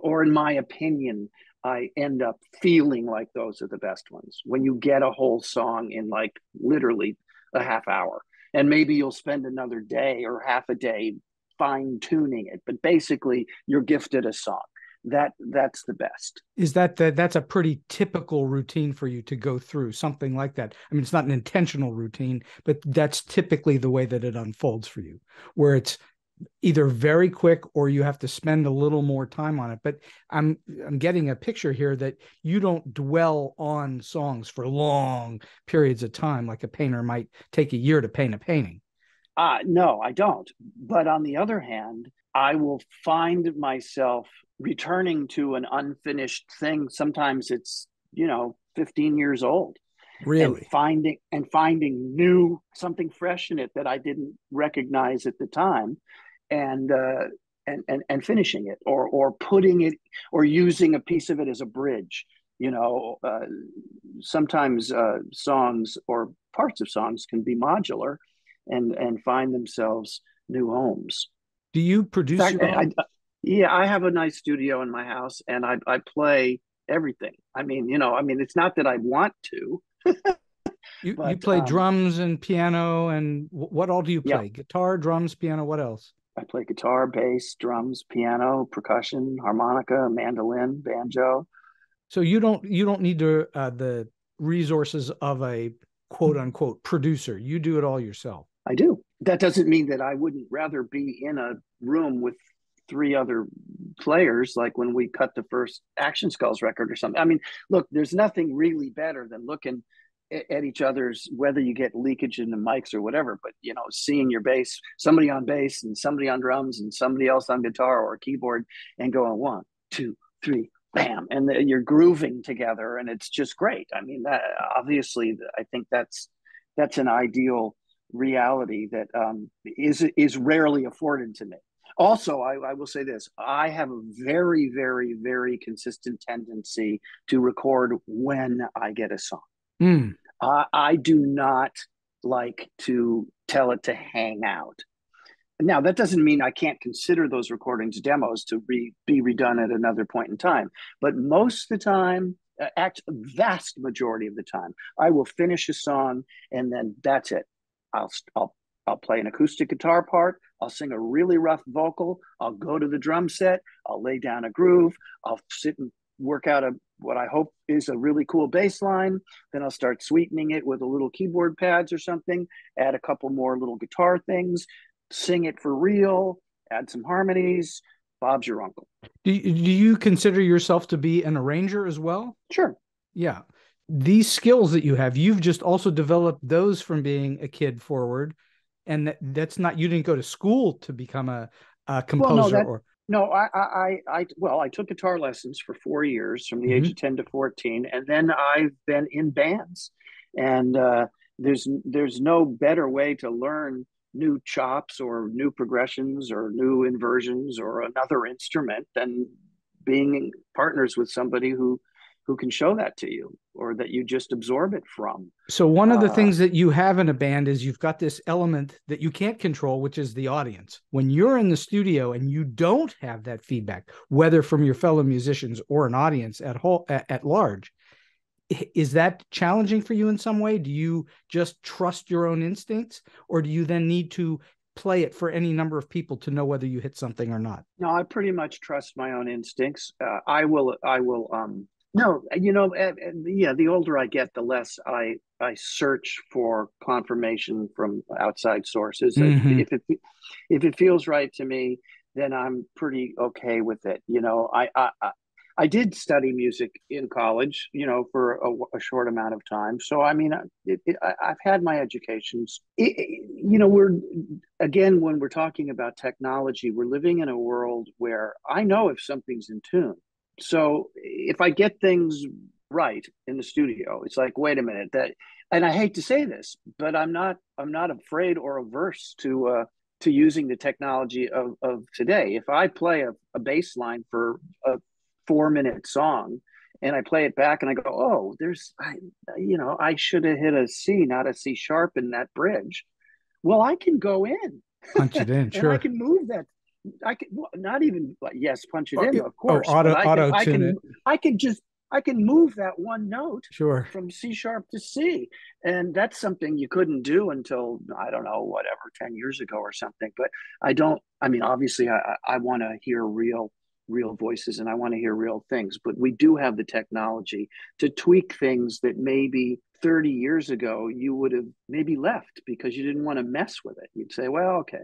Or in my opinion, I end up feeling like those are the best ones when you get a whole song in like literally a half hour, and maybe you'll spend another day or half a day fine tuning it, but basically you're gifted a song. That's the best. Is that's a pretty typical routine for you to go through something like that? I mean, it's not an intentional routine, but that's typically the way that it unfolds for you, where it's either very quick or you have to spend a little more time on it. But I'm getting a picture here that you don't dwell on songs for long periods of time like a painter might take a year to paint a painting. No, I don't. But on the other hand, I will find myself returning to an unfinished thing. Sometimes it's 15 years old. Really? And finding new something fresh in it that I didn't recognize at the time, and finishing it, or putting it, or using a piece of it as a bridge. Sometimes songs or parts of songs can be modular and find themselves new homes. Do you produce In fact, I have a nice studio in my house, and I play everything. I mean, it's not that I want to. You play drums and piano, and what all do you play? Yeah. Guitar, drums, piano, what else? I play guitar, bass, drums, piano, percussion, harmonica, mandolin, banjo. So you don't need the resources of a quote unquote producer. You do it all yourself. I do. That doesn't mean that I wouldn't rather be in a room with 3 other players, like when we cut the first Action Skulls record or something. I mean, look, there's nothing really better than looking at each other's, whether you get leakage in the mics or whatever, but seeing your bass, somebody on bass and somebody on drums and somebody else on guitar or keyboard, and going 1, 2, 3, bam, and you're grooving together, and it's just great. I mean, obviously, I think that's an ideal reality that is rarely afforded to me. Also, I will say this: I have a very, very, very consistent tendency to record when I get a song. I do not like to tell it to hang out. Now, that doesn't mean I can't consider those recordings demos to be redone at another point in time. But most of the time, vast majority of the time, I will finish a song, and then that's it. I'll play an acoustic guitar part. I'll sing a really rough vocal. I'll go to the drum set. I'll lay down a groove. I'll sit and work out what I hope is a really cool bass line. Then I'll start sweetening it with a little keyboard pads or something, add a couple more little guitar things, sing it for real, add some harmonies. Bob's your uncle. Do you consider yourself to be an arranger as well? Sure. Yeah. These skills that you have, you've just also developed those from being a kid forward. And that's not, you didn't go to school to become a composer. I took guitar lessons for 4 years from the age of 10 to 14. And then I've been in bands. And there's no better way to learn new chops or new progressions or new inversions or another instrument than being partners with somebody who can show that to you or that you just absorb it from. So one of the things that you have in a band is you've got this element that you can't control, which is the audience. When you're in the studio and you don't have that feedback, whether from your fellow musicians or an audience at large, is that challenging for you in some way? Do you just trust your own instincts, or do you then need to play it for any number of people to know whether you hit something or not? No, I pretty much trust my own instincts. I will. No, the older I get, the less I search for confirmation from outside sources. Mm-hmm. If it feels right to me, then I'm pretty okay with it. I did study music in college, for a short amount of time. So, I mean, I've had my educations. When we're talking about technology, we're living in a world where I know if something's in tune. So if I get things right in the studio, it's like, wait a minute, and I hate to say this, but I'm not afraid or averse to using the technology of today. If I play a bass line for a 4-minute song and I play it back and I go, oh, I should have hit a C, not a C sharp in that bridge. Well, I can go in, punch it in, sure. And I can move that. I can not even punch it in, of course. Auto tune it. I can move that one note, sure, from C sharp to C, and that's something you couldn't do until, I don't know, 10 years ago or something. But obviously, I want to hear real voices and I want to hear real things. But we do have the technology to tweak things that maybe 30 years ago you would have maybe left because you didn't want to mess with it. You'd say, well, okay,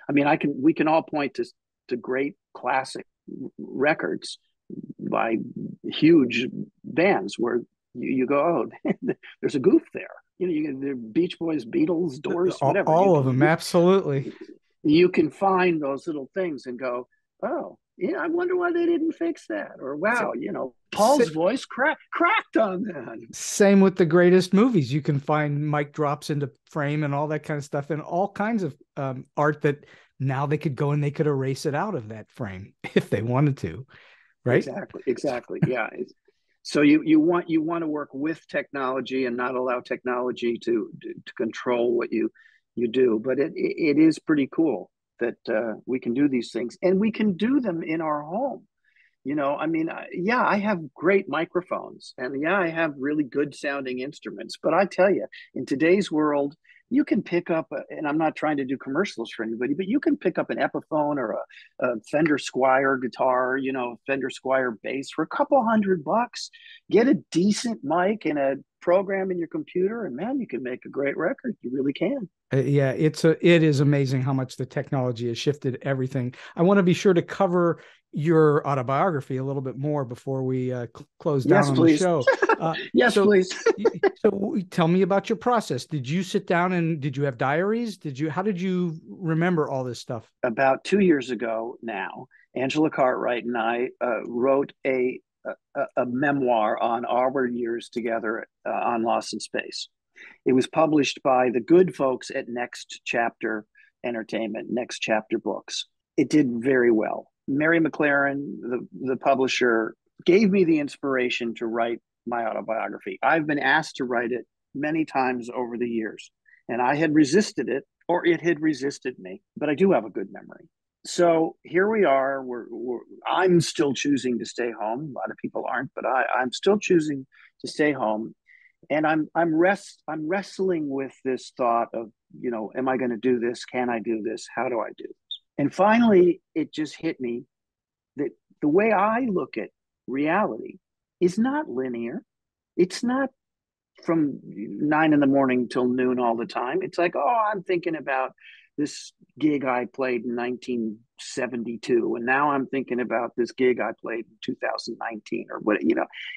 we can all point to great classic records by huge bands where you go, oh, there's a goof there. The Beach Boys, Beatles, Doors, whatever. All of them, absolutely. You can find those little things and go, oh, yeah, I wonder why they didn't fix that. Or, wow, Paul's voice cracked on that. Same with the greatest movies. You can find mic drops into frame and all that kind of stuff, and all kinds of art that now they could go and they could erase it out of that frame if they wanted to, right? Exactly. Yeah. So you want to work with technology and not allow technology to control what you do. But it is pretty cool that we can do these things, and we can do them in our home. I have great microphones, and I have really good sounding instruments. But I tell you, in today's world, you can pick up, and I'm not trying to do commercials for anybody, but you can pick up an Epiphone or a Fender Squier guitar, Fender Squier bass for a couple $100, get a decent mic and a program in your computer, and man, you can make a great record. You really can. Yeah, it is amazing how much the technology has shifted everything. I want to be sure to cover your autobiography a little bit more before we close down on the show. Yes, please. So tell me about your process. Did you sit down and did you have diaries? How did you remember all this stuff? About 2 years ago now, Angela Cartwright and I wrote a memoir on our years together on Lost in Space. It was published by the good folks at Next Chapter Entertainment, Next Chapter Books. It did very well. Mary McLaren, the publisher, gave me the inspiration to write my autobiography. I've been asked to write it many times over the years, and I had resisted it, or it had resisted me, but I do have a good memory. So here we are. I'm still choosing to stay home. A lot of people aren't, but I'm still choosing to stay home. And I'm wrestling with this thought of, am I going to do this? Can I do this? How do I do this? And finally, it just hit me that the way I look at reality is not linear. It's not from 9 in the morning till noon all the time. It's like, oh, I'm thinking about this gig I played in 1972, and now I'm thinking about this gig I played in 2019, or what,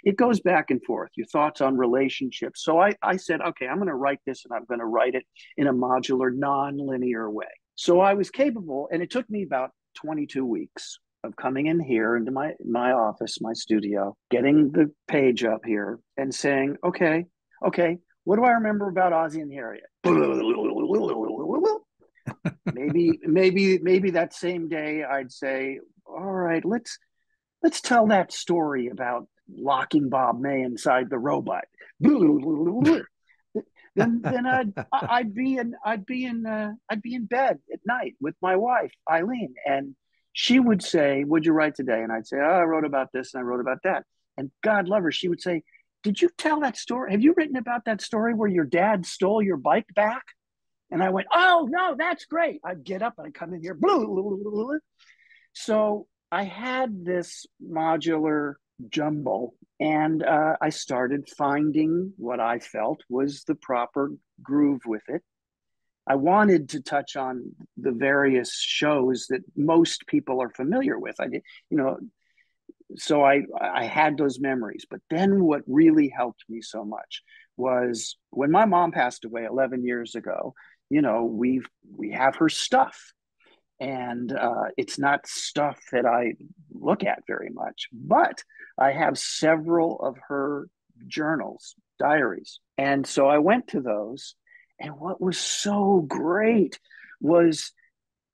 it goes back and forth, your thoughts on relationships. So I said, okay, I'm going to write this, and I'm going to write it in a modular, non-linear way. So I was capable, and it took me about 22 weeks of coming in here into my office, my studio, getting the page up here and saying, okay, what do I remember about Ozzie and Harriet? maybe that same day I'd say, all right, let's tell that story about locking Bob May inside the robot. then I'd be in bed at night with my wife Eileen, and she would say, "What'd you write today?" And I'd say, "Oh, I wrote about this and I wrote about that." And God love her, she would say, "Did you tell that story? Have you written about that story where your dad stole your bike back?" And I went, "Oh no, that's great." I'd get up and I'd come in here. So I had this modular jumble, and I started finding what I felt was the proper groove with it. I wanted to touch on the various shows that most people are familiar with. I did, so I had those memories. But then what really helped me so much was when my mom passed away 11 years ago. We have her stuff, and it's not stuff that I look at very much, but I have several of her journals, diaries. And so I went to those, and what was so great was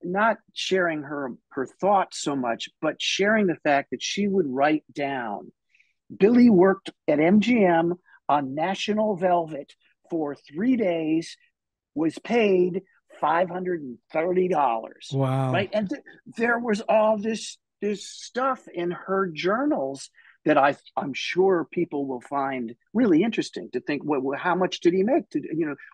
not sharing her thoughts so much, but sharing the fact that she would write down, Billy worked at MGM on National Velvet for 3 days, was paid $530. Wow. Right. And there was all this stuff in her journals that I'm sure people will find really interesting to think, well, how much did he make?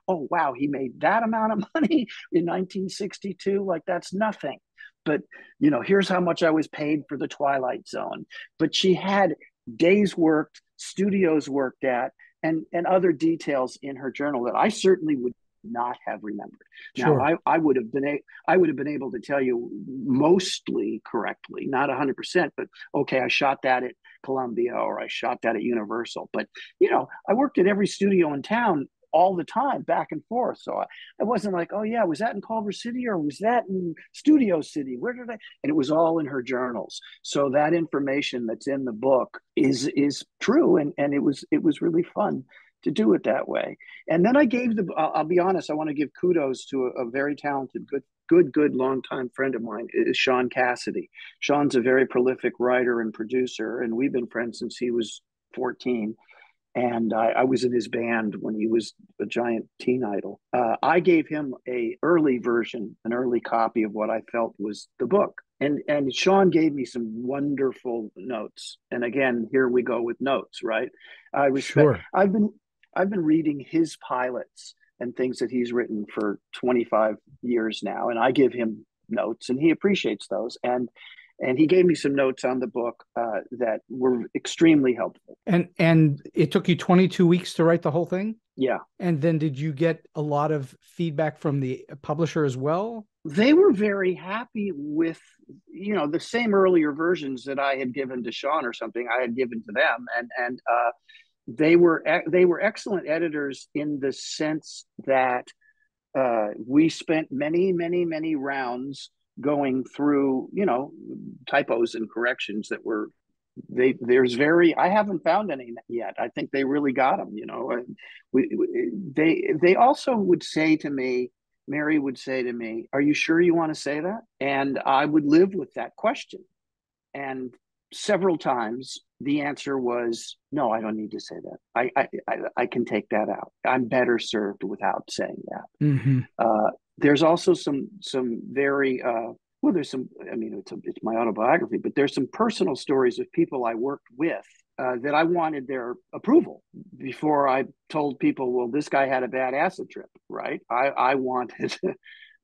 Oh, wow, he made that amount of money in 1962. Like, that's nothing. But, here's how much I was paid for the Twilight Zone. But she had days worked, studios worked at, and other details in her journal that I certainly would not have remembered. Sure. Now, I would have been able to tell you mostly correctly, not 100%, but okay, I shot that at Columbia, or I shot that at Universal. But I worked at every studio in town all the time, back and forth. So I wasn't like, oh yeah, was that in Culver City or was that in Studio City? Where did I? And it was all in her journals. So that information that's in the book is true, and it was really fun to do it that way. And then I gave I'll be honest, I want to give kudos to a very talented, good longtime friend of mine, is Sean Cassidy. Sean's a very prolific writer and producer, and we've been friends since he was 14. And I was in his band when he was a giant teen idol. I gave him an early copy of what I felt was the book. And Sean gave me some wonderful notes. And again, here we go with notes, right? I respect. Sure. I've been reading his pilots and things that he's written for 25 years now, and I give him notes, and he appreciates those. And he gave me some notes on the book that were extremely helpful. And it took you 22 weeks to write the whole thing? Yeah. And then did you get a lot of feedback from the publisher as well? They were very happy with, the same earlier versions that I had given to Sean or something I had given to them. And they were excellent editors in the sense that we spent many rounds going through, typos and corrections that were, I haven't found any yet. I think they really got them, they also would say to me, Mary would say to me, "Are you sure you want to say that?" And I would live with that question. And several times the answer was, "No, I don't need to say that. I can take that out. I'm better served without saying that." Mm-hmm. There's also some very there's some. I mean, it's my autobiography, but there's some personal stories of people I worked with that I wanted their approval before I told people, "Well, this guy had a bad acid trip," right? I wanted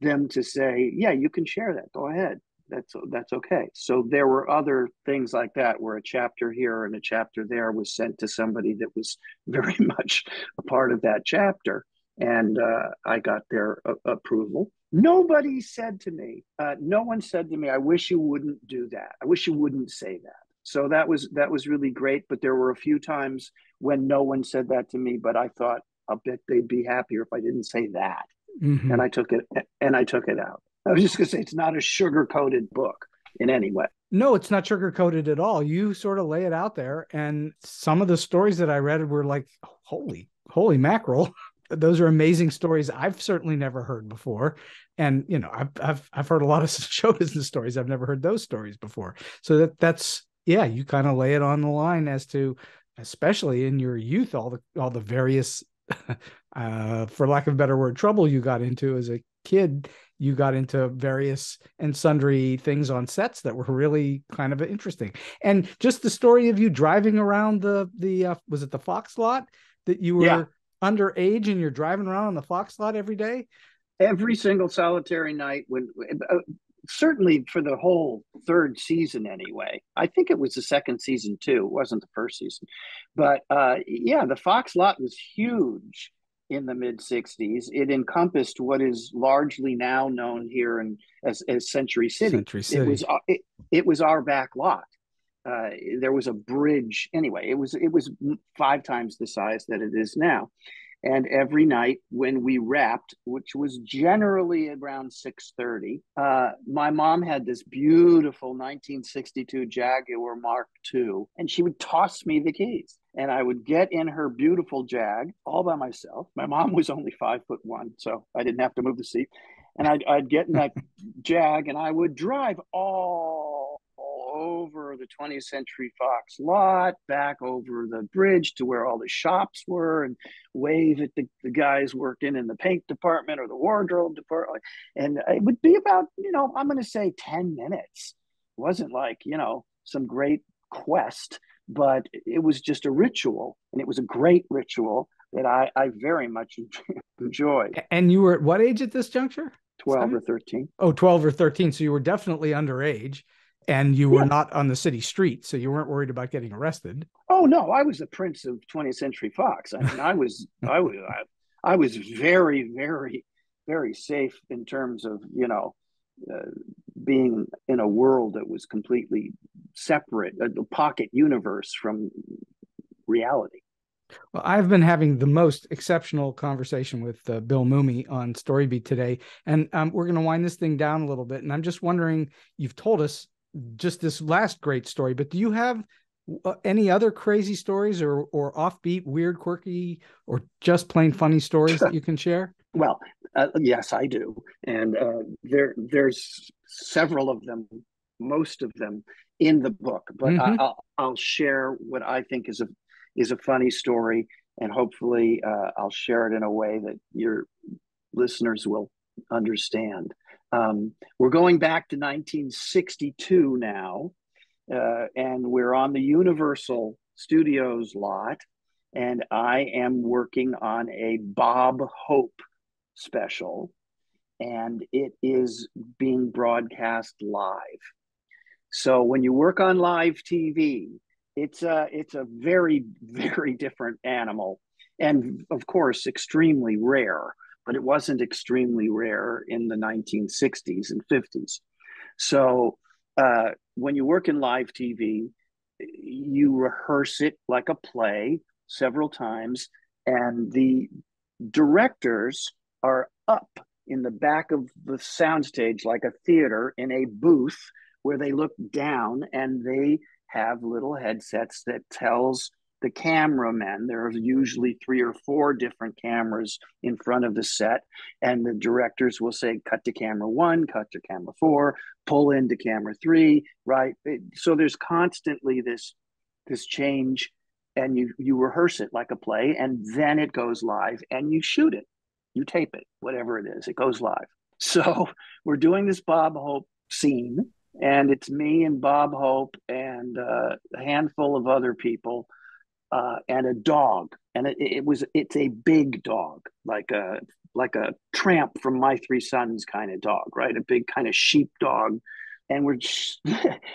them to say, "Yeah, you can share that. Go ahead." that's okay. So there were other things like that where a chapter here and a chapter there was sent to somebody that was very much a part of that chapter, and I got their approval. Nobody said to me, no one said to me, I wish you wouldn't do that. I wish you wouldn't say that. So that was really great. But there were a few times when no one said that to me, but I thought, I'll bet they'd be happier if I didn't say that. Mm-hmm. And I took it out. I was just going to say, it's not a sugar-coated book in any way. No, it's not sugar-coated at all. You sort of lay it out there. And some of the stories that I read were like, holy mackerel. Those are amazing stories I've certainly never heard before. And, you know, I've heard a lot of show business stories. I've never heard those stories before. So that's, yeah, you kind of lay it on the line as to, especially in your youth, all the various, for lack of a better word, trouble you got into as a kid. You got into various and sundry things on sets that were really kind of interesting. And just the story of you driving around the was it the Fox lot that you were underage and you're driving around on the Fox lot every day? Every single solitary night, when certainly for the whole third season anyway. I think it was the second season too. It wasn't the first season. But the Fox lot was huge in the mid-'60s. It encompassed what is largely now known here as Century City. Century City. It was our back lot. There was a bridge. Anyway, it was 5 times the size that it is now. And every night when we wrapped, which was generally around 6:30, my mom had this beautiful 1962 Jaguar Mark II, and she would toss me the keys. And I would get in her beautiful Jag all by myself. My mom was only 5'1", so I didn't have to move the seat. And I'd get in that Jag, and I would drive all over the 20th Century Fox lot, back over the bridge to where all the shops were, and wave at the guys working in the paint department or the wardrobe department. And it would be about, I'm going to say 10 minutes. It wasn't like, some great quest, but it was just a ritual. And it was a great ritual that I very much enjoyed. And you were at what age at this juncture? 12 or 13. Oh, 12 or 13. So you were definitely underage. And you were not on the city street, so you weren't worried about getting arrested. Oh no, I was the prince of 20th Century Fox. I mean, I was very, very, very safe in terms of being in a world that was completely separate, a pocket universe from reality. Well, I've been having the most exceptional conversation with Bill Mumy on StoryBeat today, and we're going to wind this thing down a little bit. And I'm just wondering, you've told us just this last great story, but do you have any other crazy stories or offbeat, weird, quirky, or just plain funny stories that you can share? Well, yes, I do. And there's several of them, most of them in the book, but I'll share what I think is a funny story, and hopefully I'll share it in a way that your listeners will understand. We're going back to 1962 now, and we're on the Universal Studios lot, and I am working on a Bob Hope special, and it is being broadcast live. So when you work on live TV, it's a very, very different animal, and of course, extremely rare. But it wasn't extremely rare in the 1960s and 50s. So when you work in live TV, you rehearse it like a play several times, and the directors are up in the back of the soundstage like a theater in a booth where they look down, and they have little headsets that tells the cameramen, there are usually 3 or 4 different cameras in front of the set, and the directors will say, cut to camera 1, cut to camera 4, pull into camera 3, right? So there's constantly this change, and you rehearse it like a play, and then it goes live, and you shoot it, you tape it, whatever it is, it goes live. So we're doing this Bob Hope scene, and it's me and Bob Hope and a handful of other people, and a dog, and it's a big dog, like a Tramp from My Three Sons kind of dog, right? A big kind of sheep dog, And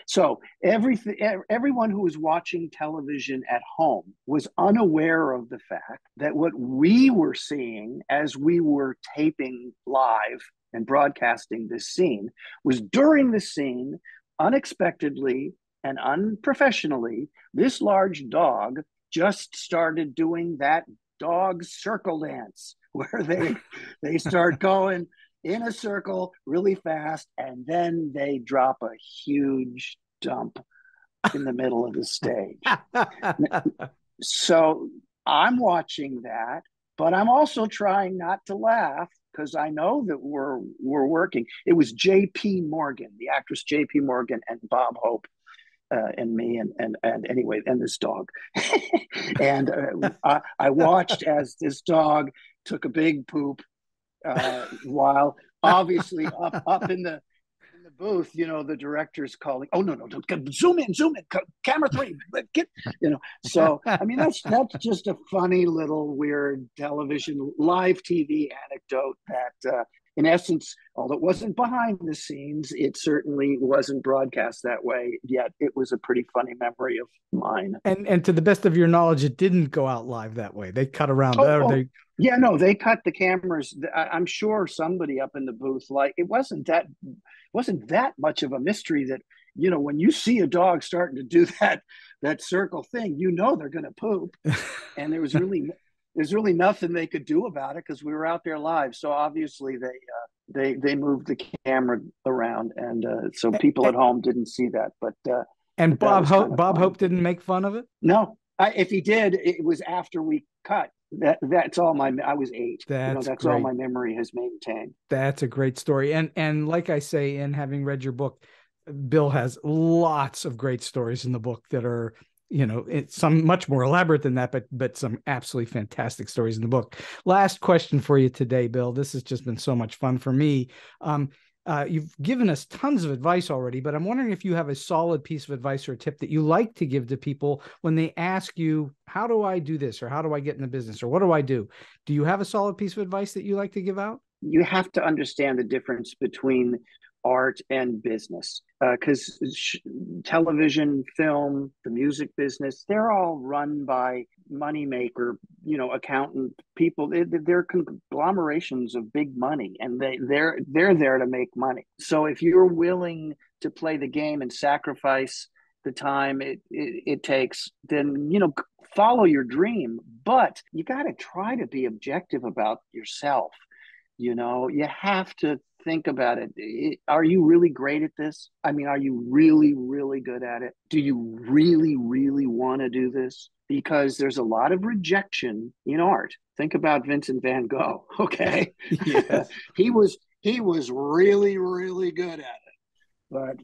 so everyone who was watching television at home was unaware of the fact that what we were seeing as we were taping live and broadcasting this scene was during the scene, unexpectedly and unprofessionally, this large dog just started doing that dog circle dance where they start going in a circle really fast, and then they drop a huge dump in the middle of the stage. So I'm watching that, but I'm also trying not to laugh because I know that we're working. It was J.P. Morgan, the actress J.P. Morgan, and Bob Hope, and me, and anyway, and this dog. And I watched as this dog took a big poop, while obviously up in the booth, the director's calling, "Oh, no, zoom in, camera 3, get," So I mean, that's just a funny little weird television live TV anecdote that, in essence, although it wasn't behind the scenes, it certainly wasn't broadcast that way, yet it was a pretty funny memory of mine. And to the best of your knowledge, it didn't go out live that way. They cut around. Yeah, no, they cut the cameras. I'm sure somebody up in the booth, like, it wasn't that much of a mystery that, when you see a dog starting to do that circle thing, they're going to poop. And there's really nothing they could do about it because we were out there live. So obviously they moved the camera around, and so people at home didn't see that. But and Bob Hope didn't make fun of it? No, if he did, it was after we cut. That's all I was 8. That's all my memory has maintained. That's a great story. And like I say, in having read your book, Bill has lots of great stories in the book that are, it's some much more elaborate than that, but some absolutely fantastic stories in the book. Last question for you today, Bill. This has just been so much fun for me. You've given us tons of advice already, but I'm wondering if you have a solid piece of advice or a tip that you like to give to people when they ask you, how do I do this? Or how do I get in the business? Or what do I do? Do you have a solid piece of advice that you like to give out? You have to understand the difference between art and business, because television, film, the music business, they're all run by moneymaker, accountant people. They're conglomerations of big money, and they're there to make money. So if you're willing to play the game and sacrifice the time it takes, then follow your dream. But you got to try to be objective about yourself. You have to think about it. Are you really great at this? I mean, are you really, really good at it? Do you really, really want to do this? Because there's a lot of rejection in art. Think about Vincent van Gogh, okay? Yes. He was really, really good at it, but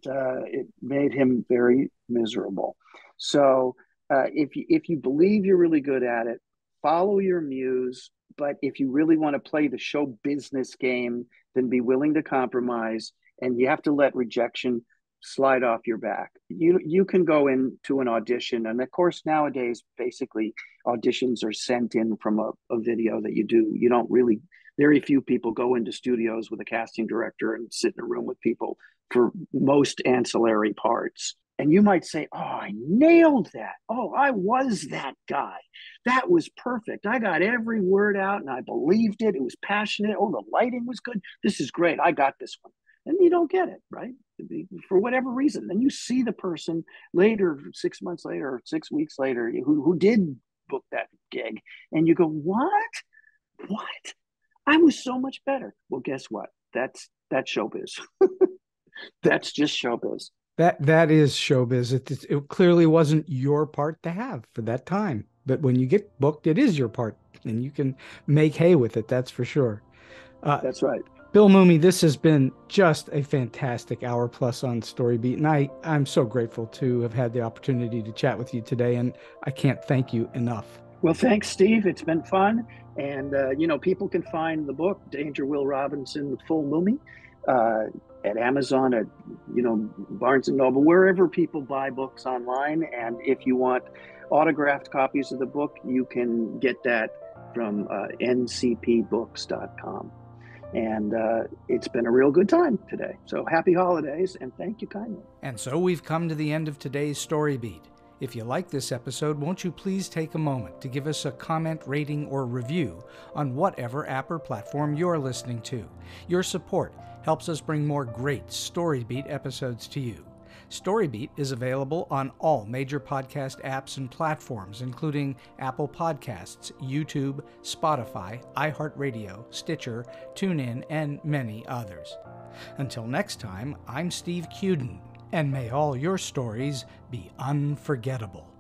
it made him very miserable. So if you believe you're really good at it, follow your muse. But if you really want to play the show business game, then be willing to compromise, and you have to let rejection slide off your back. You can go into an audition, and of course nowadays basically auditions are sent in from a video that you do. You don't really, very few people go into studios with a casting director and sit in a room with people for most ancillary parts. And you might say, "Oh, I nailed that. Oh, I was that guy. That was perfect. I got every word out and I believed it. It was passionate. Oh, the lighting was good. This is great. I got this one." And you don't get it, right? For whatever reason. Then you see the person later, 6 months later, or 6 weeks later, who did book that gig. And you go, What? I was so much better. Well, guess what? That's showbiz. That's just showbiz. That is showbiz. It clearly wasn't your part to have for that time. But when you get booked, it is your part, and you can make hay with it. That's for sure. That's right. Bill Mumy, this has been just a fantastic hour plus on StoryBeat, and I'm so grateful to have had the opportunity to chat with you today, and I can't thank you enough. Well, thanks, Steve. It's been fun, and people can find the book Danger Will Robinson, The Full Mumy, at Amazon, at Barnes and Noble, wherever people buy books online. And if you want autographed copies of the book, you can get that from ncpbooks.com. And it's been a real good time today. So happy holidays, and thank you kindly. And so we've come to the end of today's Story Beat. If you like this episode, won't you please take a moment to give us a comment, rating, or review on whatever app or platform you're listening to. Your support helps us bring more great Story Beat episodes to you. StoryBeat is available on all major podcast apps and platforms, including Apple Podcasts, YouTube, Spotify, iHeartRadio, Stitcher, TuneIn, and many others. Until next time, I'm Steve Cuden, and may all your stories be unforgettable.